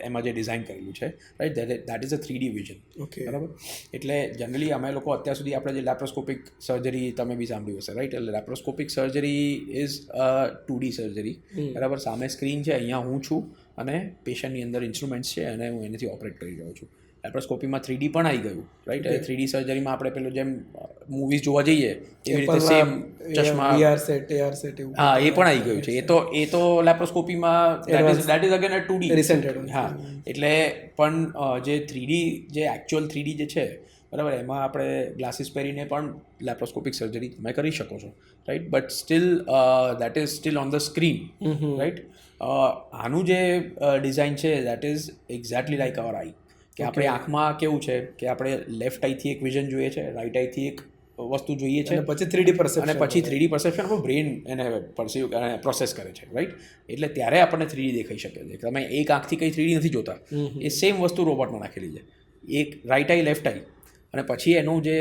એમાં જે ડિઝાઇન કરેલું છે, right, that is a 3D vision. બરાબર. એટલે જનરલી અમે લોકો અત્યાર સુધી આપણે જે લેપ્રોસ્કોપિક સર્જરી તમે બી સાંભળ્યું હશે, રાઈટ. એટલે laparoscopic surgery is 2D surgery. બરાબર. સામે સ્ક્રીન છે, અહીંયા હું છું અને પેશન્ટની અંદર ઇન્સ્ટ્રુમેન્ટ્સ છે અને હું એનાથી ઓપરેટ કરી રહ્યો છું. લેપ્રોસ્કોપીમાં 3D પણ આવી ગયું, રાઈટ. 3D સર્જરીમાં આપણે પેલું જેમ મૂવીઝ જોવા જઈએ એવી રીતે સેમ ચશ્મા, VR સેટ, AR સેટ, હા, એ પણ આવી ગયું છે. એ તો લેપ્રોસ્કોપીમાં that is again a 2D represented. હા. એટલે પણ જે 3D, જે એકચ્યુઅલ 3D જે છે, બરાબર, એમાં આપણે ગ્લાસીસ પહેરીને પણ લેપ્રોસ્કોપિક સર્જરી તમે કરી શકો છો, right. But still that is still on the screen, right. આનું જે ડિઝાઇન છે દેટ ઇઝ એક્ઝેક્ટલી લાઇક અવર આઈ. કે આપણે આંખમાં કેવું છે કે આપણે લેફ્ટ આઈથી એક વિઝન જોઈએ છે, રાઈટ આઈથી એક વસ્તુ જોઈએ છે, અને પછી 3D પરસેપ્શન, અને પછી 3D પરસેપ્શન આપણું બ્રેન એને પરસીવ અને પ્રોસેસ કરે છે, રાઈટ. એટલે ત્યારે આપણને 3D દેખાઈ શકે છે. તમે એક આંખથી કંઈ 3D નથી જોતા, એ સેમ વસ્તુ રોબોટમાં નાખેલી છે. એક રાઈટ આઈ, લેફ્ટ આઈ, અને પછી એનું જે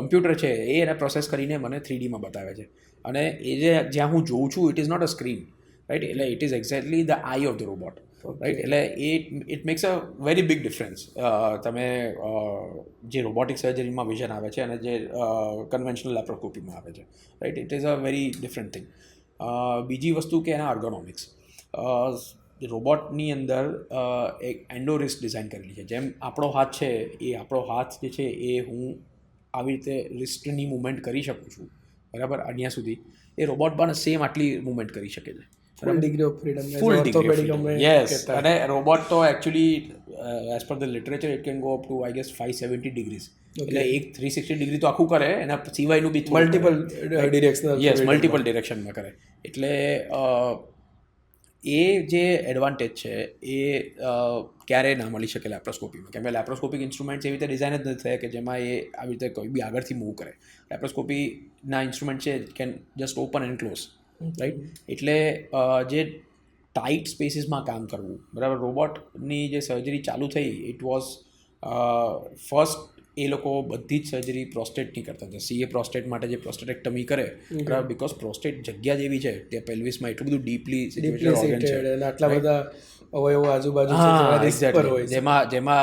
કમ્પ્યુટર છે એ એને પ્રોસેસ કરીને મને 3Dમાં બતાવે છે. અને એ જે જ્યાં હું જોઉં છું, it is not a screen, right. એટલે it is exactly the eye of the robot, right. એટલે it makes a very big difference. તમે જે રોબોટિક સર્જરીમાં વિઝન આવે છે અને જે કન્વેન્શનલ લેપ્રોસ્કોપીમાં આવે છે, right, it is a very different thing. બીજી વસ્તુ કે એના અર્ગોનોમિક્સ. રોબોટની અંદર એક એન્ડોરિસ્ટ ડિઝાઇન કરેલી છે. જેમ આપણો હાથ છે, એ આપણો હાથ જે છે એ હું આવી રીતે રિસ્ટની મૂવમેન્ટ કરી શકું છું, બરાબર, અહીંયા સુધી. એ રોબોટ પણ સેમ આટલી મૂવમેન્ટ કરી શકે છે. Full degree of freedom. Full degree, yes. અને રોબોટ તો actually as per the literature it can go up to I guess 570 degrees. એટલે એક 360 ડિગ્રી તો આખું કરે, એના સિવાયનું બી મલ્ટિપલ ડિરેક્શનલ, યસ, મલ્ટિપલ ડિરેક્શનમાં કરે. એટલે એ જે એડવાન્ટેજ છે એ ક્યારેય ના મળી શકે લેપ્રોસ્કોપીમાં. કેમ કે લેપ્રોસ્કોપિક ઇન્સ્ટ્રુમેન્ટ્સ એવી રીતે ડિઝાઇન જ નથી થયા કે જેમાં એ આવી રીતે કોઈ બી આગળથી મૂવ કરે. લેપ્રોસ્કોપીના ઇન્સ્ટ્રુમેન્ટ છે can just open and close, right. એટલે જે ટાઇટ સ્પેસીસમાં કામ કરવું, બરાબર. રોબોટની જે સર્જરી ચાલુ થઈ, ઇટ વોઝ ફર્સ્ટ એ લોકો બધી જ સર્જરી પ્રોસ્ટેટની કરતા હતા. CA પ્રોસ્ટેટ માટે જે પ્રોસ્ટેટેક્ટમી કરે, બરાબર, બિકોઝ પ્રોસ્ટેટ જગ્યા જેવી છે તે પેલ્વિસમાં એટલું બધું ડીપલી ઓર્ગન છે, આટલા બધા અવયવો આજુબાજુ જેમાં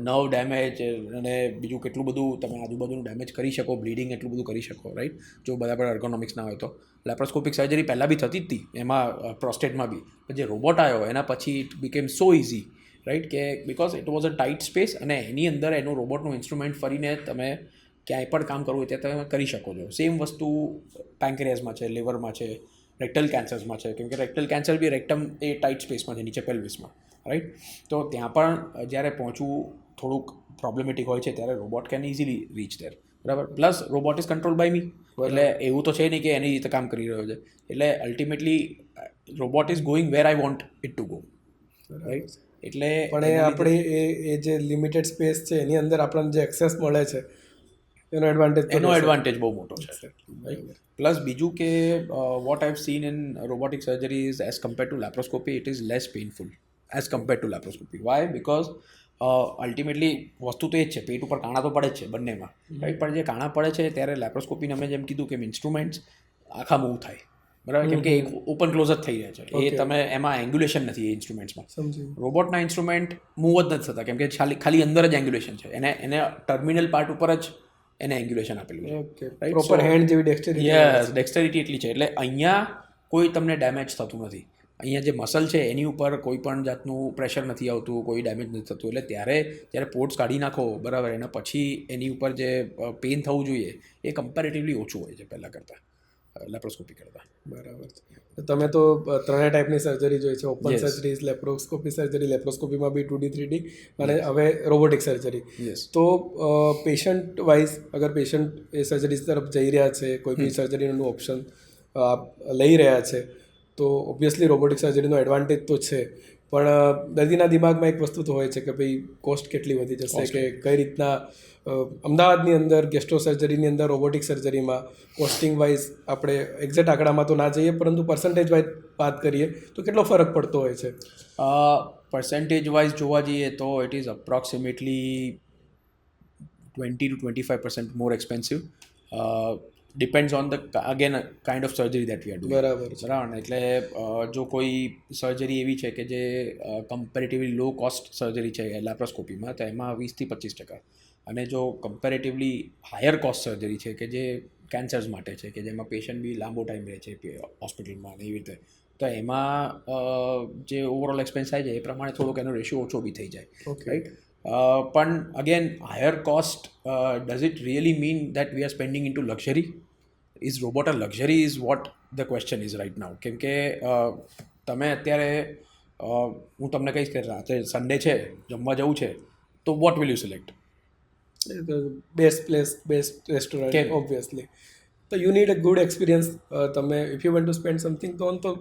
નર્વ ડેમેજ અને બીજું કેટલું બધું તમે આજુબાજુનું ડેમેજ કરી શકો, બ્લીડિંગ એટલું બધું કરી શકો, રાઈટ. જો બરાબર એર્ગોનોમિક્સ ના હોય તો. લેપ્રોસ્કોપિક સર્જરી પહેલાં બી થતી જ હતી એમાં, પ્રોસ્ટેટમાં બી. પણ જે રોબોટ આવ્યો એના પછી it became so easy, right, કે because it was a tight space અને એની અંદર એનું રોબોટનું ઇન્સ્ટ્રુમેન્ટ ફરીને તમે ક્યાંય પણ કામ કરવું હોય ત્યાં તમે કરી શકો છો. સેમ વસ્તુ પેન્ક્રિયાસમાં છે, લીવરમાં છે, રેક્ટલ કેન્સર્સમાં છે. કેમ કે રેક્ટલ કેન્સર બી રેક્ટમ એ ટાઇટ સ્પેસમાં છે, નીચે પેલ્વિસમાં, રાઈટ. તો ત્યાં પણ જ્યારે પહોંચવું થોડુંક પ્રોબ્લેમેટિક હોય છે ત્યારે robot can easily reach there, બરાબર. Plus robot is control by me. એટલે એવું તો છે નહીં કે એની રીતે કામ કરી રહ્યો છે. એટલે ultimately robot is going where I want it to go, right. એટલે પણ એ આપણે એ જે લિમિટેડ સ્પેસ છે એની અંદર આપણને જે એક્સેસ મળે છે એનો એડવાન્ટેજ બહુ મોટો છે. પ્લસ બીજું કે what I have seen in robotic surgery is as compare to laparoscopy it is less painful as compare to laparoscopy. Why? Because ultimately વસ્તુ તો એ જ છે, પેટ ઉપર કાણા તો પડે જ છે બંનેમાં, રાઈટ? પણ જે કાણા પડે છે ત્યારે લેપ્રોસ્કોપીને અમે જેમ કીધું કે ઇન્સ્ટ્રુમેન્ટ્સ આખા મૂવ થાય, બરાબર? કેમ કે ઓપન ક્લોઝ જ થઈ રહ્યા છે, એ તમે એમાં એંગ્યુલેશન નથી એ ઇન્સ્ટ્રુમેન્ટ્સમાં. રોબોટના ઇન્સ્ટ્રુમેન્ટ મૂવ જ નથી થતા કેમ કે ખાલી અંદર જ એંગ્યુલેશન છે, એને ટર્મિનલ પાર્ટ ઉપર જ એને એંગ્યુલેશન આપેલું છે, રાઈટ? પ્રોપર હેન્ડ જેવી ડેક્સ્ટરિટી. યસ, ડેક્સ્ટરિટી એટલી છે એટલે અહીંયા કોઈ તમને ડેમેજ થતું નથી. અહીંયા જે મસલ છે એની ઉપર કોઈ પણ જાતનું પ્રેશર નથી આવતું, કોઈ ડેમેજ નથી થતું. એટલે જ્યારે પોર્ટ્સ કાઢી નાખો, બરાબર, એના પછી એની ઉપર જે પેઇન થવું જોઈએ એ કમ્પેરેટિવલી ઓછું હોય છે પહેલાં કરતાં, લેપ્રોસ્કોપી કરતાં. બરાબર છે. તમે તો ત્રણેય ટાઈપની સર્જરી જોઈ છે, ઓપન સર્જરી, લેપ્રોસ્કોપી સર્જરી, લેપ્રોસ્કોપીમાં બી 2D 3D અને હવે રોબોટિક સર્જરી. તો પેશન્ટ વાઇઝ અગર પેશન્ટ એ સર્જરી તરફ જઈ રહ્યા છે, કોઈ બી સર્જરીનું ઓપ્શન લઈ રહ્યા છે, તો ઓબ્વિયસલી રોબોટિક સર્જરીનો એડવાન્ટેજ તો છે, પણ દર્દીના દિમાગમાં એક વસ્તુ તો હોય છે કે ભાઈ કોસ્ટ કેટલી વધી જશે, કે કઈ રીતના અમદાવાદની અંદર ગેસ્ટ્રો સર્જરીની અંદર રોબોટિક સર્જરીમાં કોસ્ટિંગ વાઇઝ આપણે એક્ઝેક્ટ આંકડામાં તો ના જઈએ પરંતુ પર્સન્ટેજ વાઇઝ વાત કરીએ તો કેટલો ફરક પડતો હોય છે? પર્સન્ટેજ વાઇઝ જોવા જઈએ તો it is approximately 20-25% more expensive. Depends on the again kind of surgery that we R doing. બરાબર ને? એટલે જો કોઈ સર્જરી એવી છે કે જે કમ્પેરેટિવલી લો કોસ્ટ સર્જરી છે લેપ્રોસ્કોપીમાં, તો એમાં 20-25%. અને જો કમ્પેરેટિવલી હાયર કોસ્ટ સર્જરી છે કે જે કેન્સર્સ માટે છે, કે જેમાં પેશન્ટ બી લાંબો ટાઈમ રહે છે હોસ્પિટલમાં એવી રીતે, તો એમાં જે ઓવરઓલ એક્સપેન્સ થાય છે એ પ્રમાણે થોડોક એનો રેશિયો ઓછો બી થઈ જાય, રાઈટ? પણ again higher cost does it really mean that we are spending in to luxury? Is robot a luxury is what the question is right now. કેમ કે તમે અત્યારે હું તમને કહીશ કે રાતે સન્ડે છે, જમવા જવું છે, તો what will you select? Best place, best restaurant, obviously. તો you need a good experience. તમે if you want to spend something તો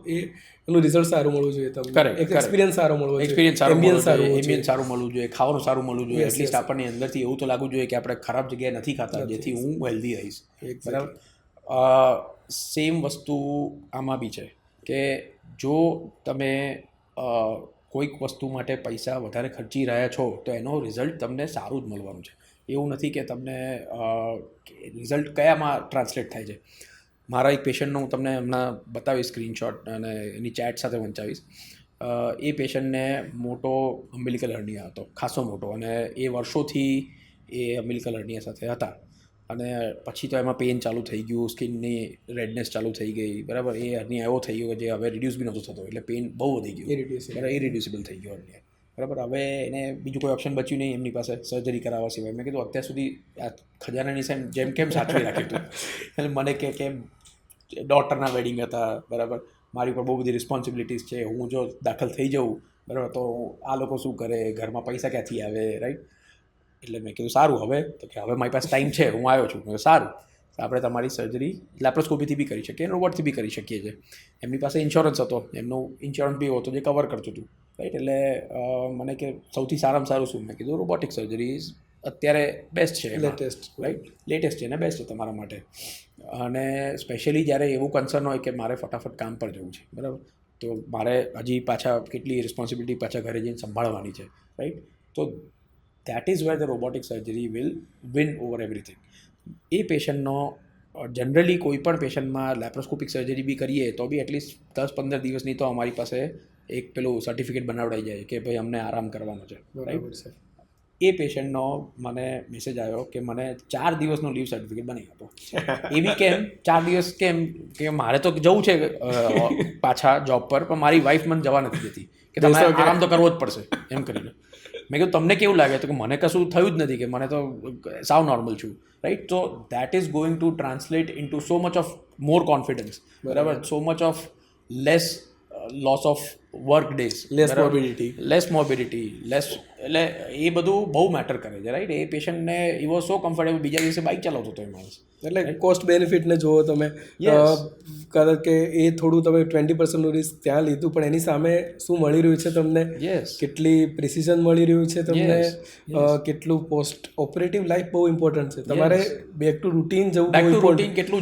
એનું રિઝલ્ટ સારું મળવું જોઈએ તમને. કરેક્ટ. એક એક્સપિરિયન્સ સારો મળવો જોઈએ, એમ્બિયન્સ સારું મળવું જોઈએ, ખાવાનું સારું મળવું જોઈએ. એટલીસ્ટ આપણને અંદરથી એવું તો લાગવું જોઈએ કે આપણે ખરાબ જગ્યાએ નથી ખાતા, જેથી હું હેલ્ધી રહીશ, બરાબર? સેમ વસ્તુ આમાં બી છે કે જો તમે કોઈક વસ્તુ માટે પૈસા વધારે ખર્ચી રહ્યા છો તો એનો રિઝલ્ટ તમને સારું જ મળવાનું છે. એવું નથી કે તમને રિઝલ્ટ કયામાં ટ્રાન્સલેટ થાય છે. મારા એક પેશન્ટનો હું તમને હમણાં બતાવીશ સ્ક્રીનશોટ અને એની ચેટ સાથે વંચાવીશ. એ પેશન્ટને મોટો અમ્બિલિકલ હર્નિયા હતો, ખાસો મોટો, અને એ વર્ષોથી એ અમ્બિલિકલ હર્નિયા સાથે હતા. અને પછી તો એમાં પેઇન ચાલુ થઈ ગયું, સ્કિનની રેડનેસ ચાલુ થઈ ગઈ, બરાબર? એ હર્નિયા એવો થઈ ગયો કે જે હવે રિડ્યુસ બી નહોતો થતો, એટલે પેઇન બહુ વધી ગયું, બરાબર? ઇરિડ્યુસિબલ થઈ ગયો હર્નિયા, બરાબર? હવે એને બીજું કોઈ ઓપ્શન બચ્યું નહીં એમની પાસે સર્જરી કરાવવા સિવાય. મેં કીધું અત્યાર સુધી આ ખજાનાની જેમ કેમ સાચવી રાખ્યું હતું? એટલે મને કે ડોટરના વેડિંગ હતા, બરાબર? મારી પર બહુ બધી રિસ્પોન્સિબિલિટીઝ છે, હું જો દાખલ થઈ જાઉં, બરાબર, તો આ લોકો શું કરે, ઘરમાં પૈસા ક્યાંથી આવે, રાઈટ? એટલે મેં કીધું સારું, હવે તો કે હવે મારી પાસે ટાઈમ છે, હું આવ્યો છું. મેં સારું, આપણે તમારી સર્જરી લેપ્રોસ્કોપીથી બી કરી શકીએ, રોબોટથી બી કરી શકીએ છીએ. એમની પાસે ઇન્સ્યોરન્સ હતો, એમનું ઇન્સ્યોરન્સ બી હતો જે કવર કરતું હતું, રાઈટ? એટલે મને કે સૌથી સારામાં સારું શું? મેં કીધું રોબોટિક સર્જરી અત્યારે બેસ્ટ છે, લેટેસ્ટ, રાઈટ? લેટેસ્ટ છે ને બેસ્ટ છે તમારા માટે. અને સ્પેશિયલી જ્યારે એવું કન્સર્ન હોય કે મારે ફટાફટ કામ પર જવું છે, બરાબર, તો મારે હજી પાછા કેટલી રિસ્પોન્સિબિલિટી પાછા ઘરે જઈને સંભાળવાની છે, રાઈટ? તો that is where the robotic surgery will win over everything. એ પેશન્ટનો જનરલી કોઈ પણ પેશન્ટમાં લેપ્રોસ્કોપિક સર્જરી બી કરીએ તો બી એટલીસ્ટ 10-15 દિવસની તો અમારી પાસે એક પેલું સર્ટિફિકેટ બનાવડાઈ જાય કે ભાઈ અમને આરામ કરવાનો છે, રાઈટ? એ પેશન્ટનો મને મેસેજ આવ્યો કે મને 4 દિવસનો લીવ સર્ટિફિકેટ બનાવી આપો. એ બી કેમ 4 દિવસ? કેમ કે મારે તો જવું છે પાછા જોબ પર, પણ મારી વાઈફ મને જવા નથી દેતી કે તમે આરામ તો કરવો જ પડશે એમ કરીને. મેં કીધું તમને કેવું લાગે? તો કે મને કશું થયું જ નથી, કે મને તો સાવ નોર્મલ છું, રાઈટ? તો that is going to translate in to so much of more confidence, બરાબર? So much of less loss of work days, less morbidity, less એટલે એ બધું બહુ મેટર કરે છે રાઈટ. એ પેશન્ટને ઈ વોઝ સો કમ્ફર્ટેબલ, બીજા દિવસે બાઇક ચલાવતો હતો એ માણસ. એટલે કોસ્ટ બેનિફિટને જુઓ તમે, કારણ કે એ થોડું તમે 20% રિસ્ક ત્યાં લીધું, પણ એની સામે શું મળી રહ્યું છે તમને, કેટલી પ્રિસિઝન મળી રહ્યું છે તમને, કેટલું પોસ્ટ ઓપરેટિવ લાઈફ બહુ ઇમ્પોર્ટન્ટ છે. તમારે બેક ટુ રૂટીન જવું બહુ ઇમ્પોર્ટન્ટ. કેટલું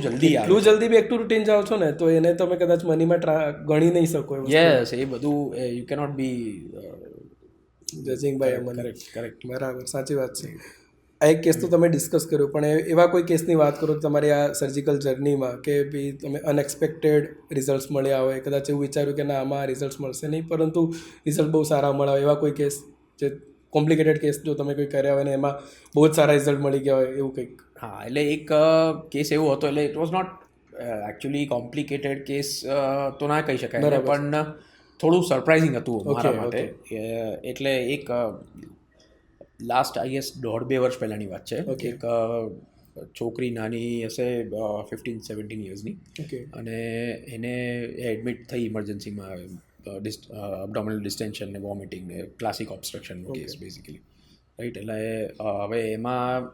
જલ્દી બેક ટુ રૂટીન જાઓ છો ને, તો એને તમે કદાચ મનીમાં ગણી નહીં શકો. યસ, એ બધું you cannot be judging by a man. Correct, બરાબર, સાચી વાત છે. આ એક કેસ તો તમે ડિસ્કસ કર્યો, પણ એવા કોઈ કેસની વાત કરો તમારી આ સર્જિકલ જર્નીમાં કે ભાઈ તમે અનએક્સપેક્ટેડ રિઝલ્ટ્સ મળ્યા હોય, કદાચ એવું વિચાર્યું કે ના આમાં રિઝલ્ટ્સ મળશે નહીં, પરંતુ રિઝલ્ટ બહુ સારા મળ્યા હોય, એવા કોઈ કેસ, જે કોમ્પ્લિકેટેડ કેસ જો તમે કોઈ કર્યા હોય ને એમાં બહુ જ સારા રિઝલ્ટ મળી ગયા હોય એવું કંઈક? હા, એટલે એક કેસ એવો હતો, એટલે it was not actually complicated case તો ના કહી શકાય, પણ થોડું સરપ્રાઇઝિંગ હતું મારા માટે. એટલે એક લાસ્ટ આઈ ગેસ 1.5-2 વર્ષ પહેલાંની વાત છે. એક છોકરી નાની હશે, 15-17 યર્સની, અને એને એડમિટ થઈ ઇમરજન્સીમાં, અબડોમિનલ ડિસ્ટેન્શન ને વોમિટિંગ ને ક્લાસિક ઓબ્સ્ટ્રક્શનનો કેસ બેઝિકલી રાઈટ. એટલે હવે એમાં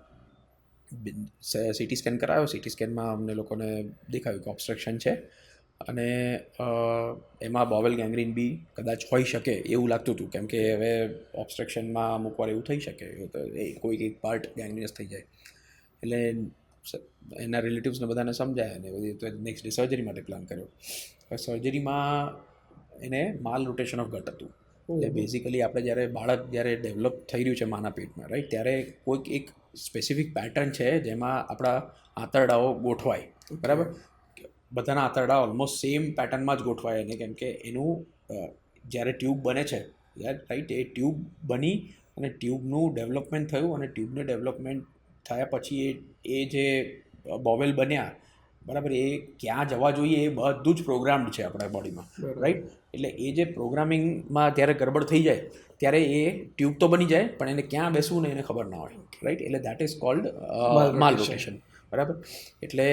સીટી સ્કેન કરાયો. સીટી સ્કેનમાં અમને લોકોને દેખાયું કે ઓબ્સ્ટ્રક્શન છે, અને એમાં બોવેલ ગેંગ્રીન બી કદાચ હોઈ શકે એવું લાગતું હતું, કેમ કે હવે ઓબ્સ્ટ્રક્શનમાં અમુક વાર એવું થઈ શકે, કોઈક એક પાર્ટ ગેંગ્રીનસ થઈ જાય. એટલે એના રિલેટિવ્સને બધાને સમજાય, અને બધી તો નેક્સ્ટ ડે સર્જરી માટે પ્લાન કર્યો. હવે સર્જરીમાં એને માલ રોટેશન ઓફ ગટ હતું. એટલે બેઝિકલી આપણે જ્યારે ડેવલપ થઈ રહ્યું છે માના પેટમાં રાઈટ, ત્યારે કોઈક એક સ્પેસિફિક પેટર્ન છે જેમાં આપણા આંતરડાઓ ગોઠવાય, બરાબર. બધાના આંતરડા ઓલમોસ્ટ સેમ પેટર્નમાં જ ગોઠવાય એને, કેમ કે એનું જ્યારે ટ્યુબ બને છે રાઈટ, એ ટ્યુબ બની અને ટ્યુબનું ડેવલપમેન્ટ થયું, અને ટ્યુબનું ડેવલપમેન્ટ થયા પછી એ જે બોવેલ બન્યા, બરાબર, એ ક્યાં જવા જોઈએ એ બધું જ પ્રોગ્રામ્ડ છે આપણા બોડીમાં રાઈટ. એટલે એ જે પ્રોગ્રામિંગમાં જ્યારે ગડબડ થઈ જાય ત્યારે એ ટ્યુબ તો બની જાય, પણ એને ક્યાં બેસવું ને એને ખબર ના હોય રાઈટ. એટલે દેટ ઇઝ કોલ્ડ માલ રોટેશન, બરાબર. એટલે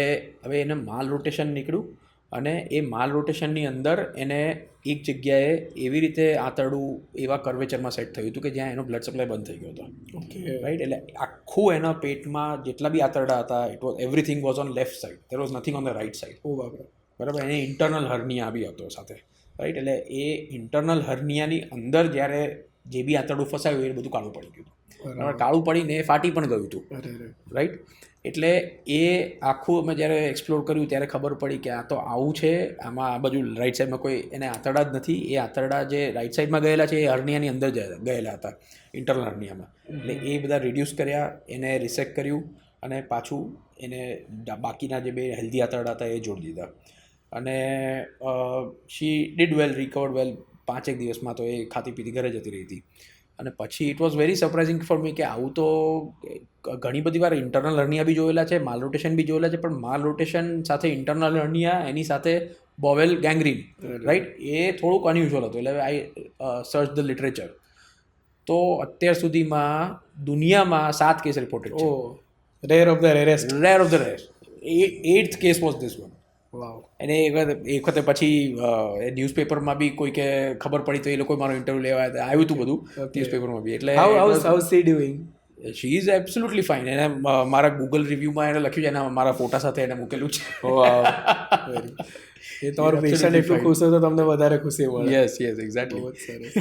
હવે એને માલ રોટેશન નીકળ્યું, અને એ માલ રોટેશનની અંદર એને એક જગ્યાએ એવી રીતે આંતરડું એવા કર્વેચરમાં સેટ થયું હતું કે જ્યાં એનો બ્લડ સપ્લાય બંધ થઈ ગયો હતો રાઈટ. એટલે આખું એના પેટમાં જેટલા બી આંતરડા હતા, it was everything was on left side, there was nothing on the right side. બરાબર. એને ઇન્ટરનલ હર્નિયા બી હતો સાથે રાઈટ. એટલે એ ઇન્ટરનલ હર્નિયાની અંદર જ્યારે જે બી આંતરડું ફસાયું એ બધું કાળું પડી ગયું હતું, બરાબર. કાળું પડીને એ ફાટી પણ ગયું હતું રાઈટ. એટલે એ આખું અમે જ્યારે એક્સપ્લોર કર્યું ત્યારે ખબર પડી કે આ તો આવું છે, આમાં આ બાજુ રાઈટ સાઈડમાં કોઈ એને આંતરડા જ નથી. એ આંતરડા જે રાઈટ સાઈડમાં ગયેલા છે એ હર્નિયાની અંદર ગયેલા હતા, ઇન્ટરનલ હર્નિયામાં. એટલે એ બધા રિડ્યુસ કર્યા, એને રિસેક્ટ કર્યું, અને પાછું એને બાકીના જે બે હેલ્ધી આંતરડા હતા એ જોડી દીધા. અને શી ડીડ વેલ, રિકવર્ડ વેલ. 5 દિવસમાં તો એ ખાતી પીતી ઘરે જતી રહી હતી. અને પછી it was very surprising for me કે આવું તો ઘણી બધી વાર ઇન્ટરનલ હર્નિયા બી જોયેલા છે, માલ રોટેશન બી જોયેલા છે, પણ માલ રોટેશન સાથે ઇન્ટરનલ હર્નિયા, એની સાથે બોવેલ ગેંગ્રીન રાઈટ, એ થોડુંક અનયુઝ્યુઅલ હતું. એટલે આઈ સર્ચ ધ લિટરેચર, તો અત્યાર સુધીમાં દુનિયામાં 7 કેસ રિપોર્ટેડ છે. Rare of the rarest. 8th case was this one. અને એ વખતે પછી ન્યૂઝપેપરમાં બી કોઈ કે ખબર પડી તો એ લોકો મારો ઇન્ટરવ્યૂ લેવા આવ્યું હતું બધું ન્યૂઝપેપરમાં બી. એટલે how she doing? She is absolutely fine. એને મારા ગૂગલ રિવ્યૂમાં એને લખ્યું છે, એના મારા ફોટા સાથે એને મૂકેલું છે. એ તમારું પેશન્ટ એટલું ખુશ હોય તો તમને વધારે ખુશી મળે. Yes exactly. બહુ સરસ.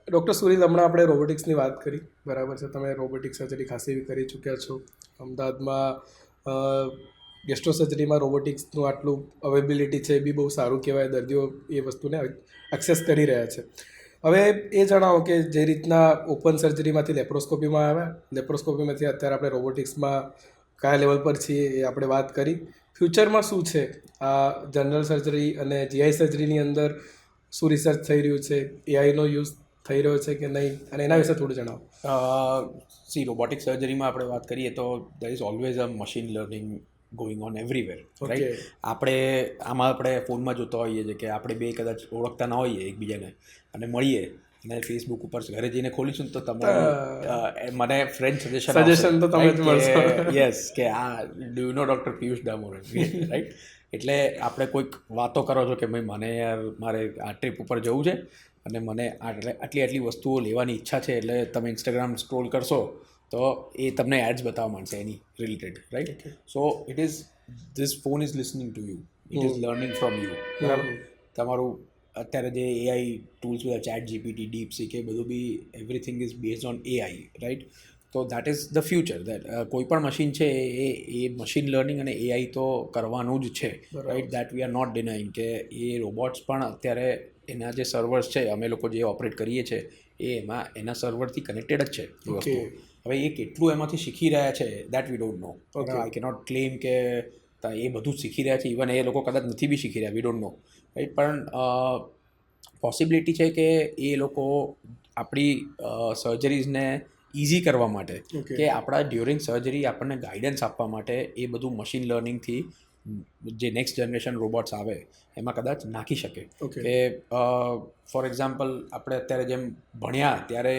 ડૉક્ટર સુરીલ, હમણાં આપણે રોબોટિક્સની વાત કરી, બરાબર છે. તમે રોબોટિક સર્જરી ખાસી એવી કરી ચૂક્યા છો. અમદાવાદમાં ગેસ્ટ્રો સર્જરીમાં રોબોટિક્સનું આટલું અવેબિલિટી છે એ બી બહુ સારું કહેવાય. દર્દીઓ એ વસ્તુને એક્સેસ કરી રહ્યા છે. હવે એ જણાવો કે જે રીતના ઓપન સર્જરીમાંથી લેપ્રોસ્કોપીમાં આવ્યા, લેપ્રોસ્કોપીમાંથી અત્યારે આપણે રોબોટિક્સમાં કયા લેવલ પર છીએ એ આપણે વાત કરી. ફ્યુચરમાં શું છે આ જનરલ સર્જરી અને જીઆઈ સર્જરીની અંદર, શું રિસર્ચ થઈ રહ્યું છે, એઆઈનો યુઝ થઈ રહ્યો છે કે નહીં, અને એના વિશે થોડું જણાવો. રોબોટિક સર્જરીમાં આપણે વાત કરીએ તો there is always a machine learning going on everywhere right. આપણે ફોનમાં જોતા હોઈએ છીએ કે આપણે બે કદાચ ઓળખતા ના હોઈએ એકબીજાને, અને મળીએ અને ફેસબુક ઉપર ઘરે જઈને ખોલીશું તો તમે મને ફ્રેન્ડ સજેશન તો તમે જ મળશો. યસ, કે આ do you know doctor Piyush Damor right. એટલે આપણે કોઈક વાતો કરો છો કે ભાઈ મને યાર મારે આ ટ્રીપ ઉપર જવું છે અને મને આટલી વસ્તુઓ લેવાની ઈચ્છા છે, એટલે તમે ઇન્સ્ટાગ્રામ સ્ક્રોલ કરશો તો એ તમને એડ્સ બતાવવા માંડશે એની related, right? So it is this phone is listening to you, it is learning from you, બરાબર? તમારું અત્યારે જે એઆઈ ટૂલ્સ બધા ChatGPT, DeepSeek એ બધું બી everything is based on AI, right? તો that is the future. That કોઈ પણ મશીન છે એ મશીન લર્નિંગ અને એઆઈ તો કરવાનું જ છે, right? That we are not denying કે એ રોબોટ્સ પણ અત્યારે એના જે સર્વર્સ છે, અમે લોકો જે ઓપરેટ કરીએ છીએ એમાં એના સર્વરથી કનેક્ટેડ જ છે એ વસ્તુ. હવે એ કેટલું એમાંથી શીખી રહ્યા છે that we don't know. I cannot claim કે એ બધું જ શીખી રહ્યા છે. ઇવન એ લોકો કદાચ નથી બી શીખી રહ્યા, વી ડોન્ટ નો, રાઈટ? પણ પોસિબિલિટી છે કે એ લોકો આપણી સર્જરીઝને ઇઝી કરવા માટે કે આપણા ડ્યુરિંગ સર્જરી આપણને ગાઈડન્સ આપવા માટે એ બધું મશીન લર્નિંગથી જે નેક્સ્ટ જનરેશન રોબોટ્સ આવે એમાં કદાચ નાખી શકે. કે ફોર એક્ઝામ્પલ આપણે અત્યારે જેમ ભણ્યા ત્યારે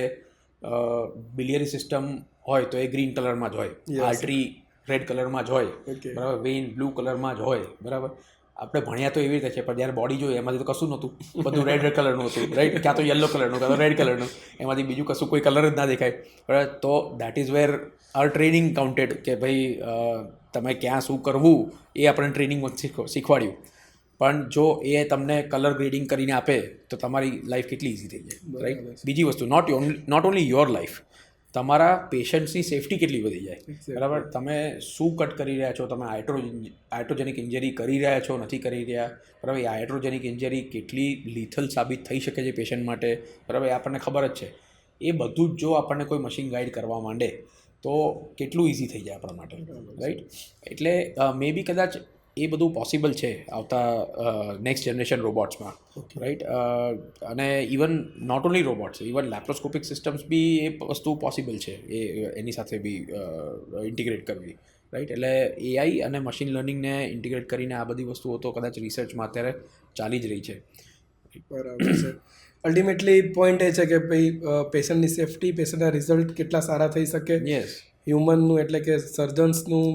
બિલિયરી સિસ્ટમ હોય તો એ ગ્રીન કલરમાં જ હોય, આર્ટરી રેડ કલરમાં જ હોય, બરાબર? વેઇન બ્લુ કલરમાં જ હોય, બરાબર? આપણે ભણ્યા તો એવી રીતે છે, પણ જ્યારે બોડી જોઈએ એમાંથી તો કશું નહોતું, બધું રેડ કલરનું હતું, રાઈટ? ક્યાં તો યલો કલરનું, ક્યાં તો રેડ કલરનું, એમાંથી બીજું કશું કોઈ કલર જ ના દેખાય, બરાબર? તો that is where are training counted કે ભાઈ તમે ક્યાં શું કરવું એ આપણને ટ્રેનિંગમાં શીખવાડ્યું. પણ જો એ તમને કલર ગ્રેડિંગ કરીને આપે તો તમારી લાઈફ કેટલી ઇઝી થઈ જાય, રાઈટ? બીજી વસ્તુ, નોટ ઓનલી યોર લાઈફ, તમારા પેશન્ટ્સની સેફટી કેટલી વધી જાય, બરાબર? તમે શું કટ કરી રહ્યા છો, તમે આઇટ્રોજેનિક ઇન્જરી કરી રહ્યા છો, નથી કરી રહ્યા, બરાબર? એ આઇટ્રોજેનિક ઇન્જરી કેટલી લીથલ સાબિત થઈ શકે છે પેશન્ટ માટે, બરાબર? એ આપણને ખબર જ છે. એ બધું જ જો આપણને કોઈ મશીન ગાઈડ કરવા માંડે તો કેટલું ઇઝી થઈ જાય આપણા માટે, રાઈટ? એટલે મે બી કદાચ એ બધું પોસિબલ છે આવતા નેક્સ્ટ જનરેશન રોબોટ્સમાં, રાઈટ? અને even not only robots, even laparoscopic systems બી એ વસ્તુ પોસિબલ છે એની સાથે બી ઇન્ટિગ્રેટ કરવી, રાઈટ? એટલે એઆઈ અને મશીન લર્નિંગને ઇન્ટિગ્રેટ કરીને આ બધી વસ્તુઓ તો કદાચ રિસર્ચમાં અત્યારે ચાલી જ રહી છે. બરાબર છે. અલ્ટિમેટલી પોઈન્ટ એ છે કે ભાઈ પેશન્ટની સેફટી, પેશન્ટના રિઝલ્ટ કેટલા સારા થઈ શકે, હ્યુમનનું એટલે કે સર્જન્સનું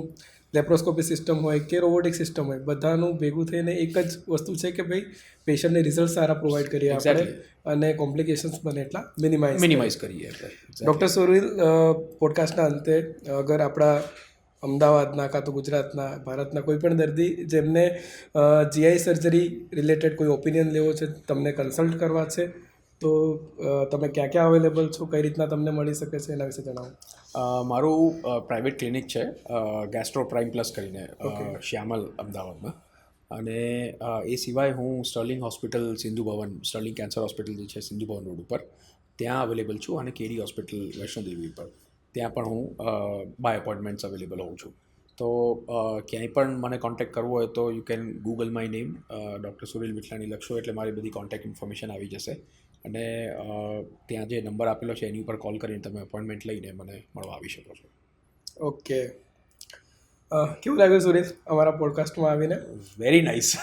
લેપ્રોસ્કોપી સિસ્ટમ હોય કે રોબોટિક સિસ્ટમ હોય, બધાનું ભેગું થઈને એક જ વસ્તુ છે કે ભાઈ પેશન્ટને રિઝલ્ટ સારા પ્રોવાઈડ કરીએ આપણે અને કોમ્પ્લિકેશન્સ બને એટલા મિનિમાઇઝ કરીએ. ડૉક્ટર સુરીલ, પોડકાસ્ટના અંતે અગર આપણા અમદાવાદના કાં તો ગુજરાતના, ભારતના કોઈ પણ દર્દી જેમને જીઆઈ સર્જરી રિલેટેડ કોઈ ઓપિનિયન લેવો છે, તમને કન્સલ્ટ કરવા છે, તો તમે ક્યાં ક્યાં અવેલેબલ છો, કઈ રીતના તમને મળી શકે છે, એના વિશે જણાવો. મારું પ્રાઇવેટ ક્લિનિક છે ગેસ્ટ્રો પ્રાઇમ પ્લસ કરીને, શ્યામલ, અમદાવાદમાં. અને એ સિવાય હું Sterling hospital, Sindhu Bhavan, Sterling cancer hospital જે છે સિંધુ ભવન રોડ ઉપર, ત્યાં અવેલેબલ છું. અને કેડી હોસ્પિટલ વૈષ્ણોદેવી ઉપર, ત્યાં પણ હું બાય અપોઇન્ટમેન્ટ્સ અવેલેબલ હોઉં છું. તો ક્યાંય પણ મને કોન્ટેક્ટ કરવો હોય તો you can Google my name, doctor Suril Vithlani લખશો એટલે મારી બધી કોન્ટેક્ટ ઇન્ફોર્મેશન આવી જશે. અને ત્યાં જે નંબર આપેલો છે એની ઉપર કોલ કરીને તમે અપોઇન્ટમેન્ટ લઈને મને મળવા આવી શકો છો. ઓકે, કેવું લાગ્યું સુરેશ અમારા પોડકાસ્ટમાં આવીને? Very nice.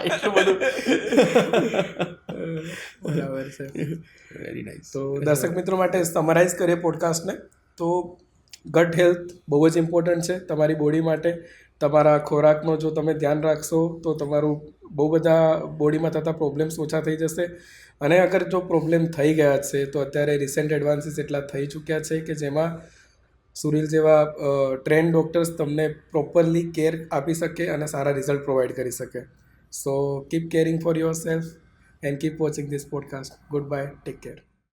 એટલું બધું બરાબર છે, વેરી નાઇસ. તો દર્શક મિત્રો માટે સમરાઇઝ કરીએ પોડકાસ્ટને, તો ગટ હેલ્થ બહુ જ ઇમ્પોર્ટન્ટ છે તમારી બોડી માટે. તમારા ખોરાકનો જો તમે ધ્યાન રાખશો તો તમારું બહુ બધા બોડીમાં થતા પ્રોબ્લેમ્સ ઓછા થઈ જશે. અને અગર જો પ્રોબ્લેમ થઈ ગયા છે તો અત્યારે રિસેન્ટ એડવાન્સીસ એટલા થઈ ચૂક્યા છે કે જેમાં સુરીલ જેવા ટ્રેન્ડ ડૉક્ટર્સ તમને પ્રોપરલી કેર આપી શકે અને સારા રિઝલ્ટ પ્રોવાઈડ કરી શકે. So keep caring for your self and keep watching this podcast. Good bye, take care.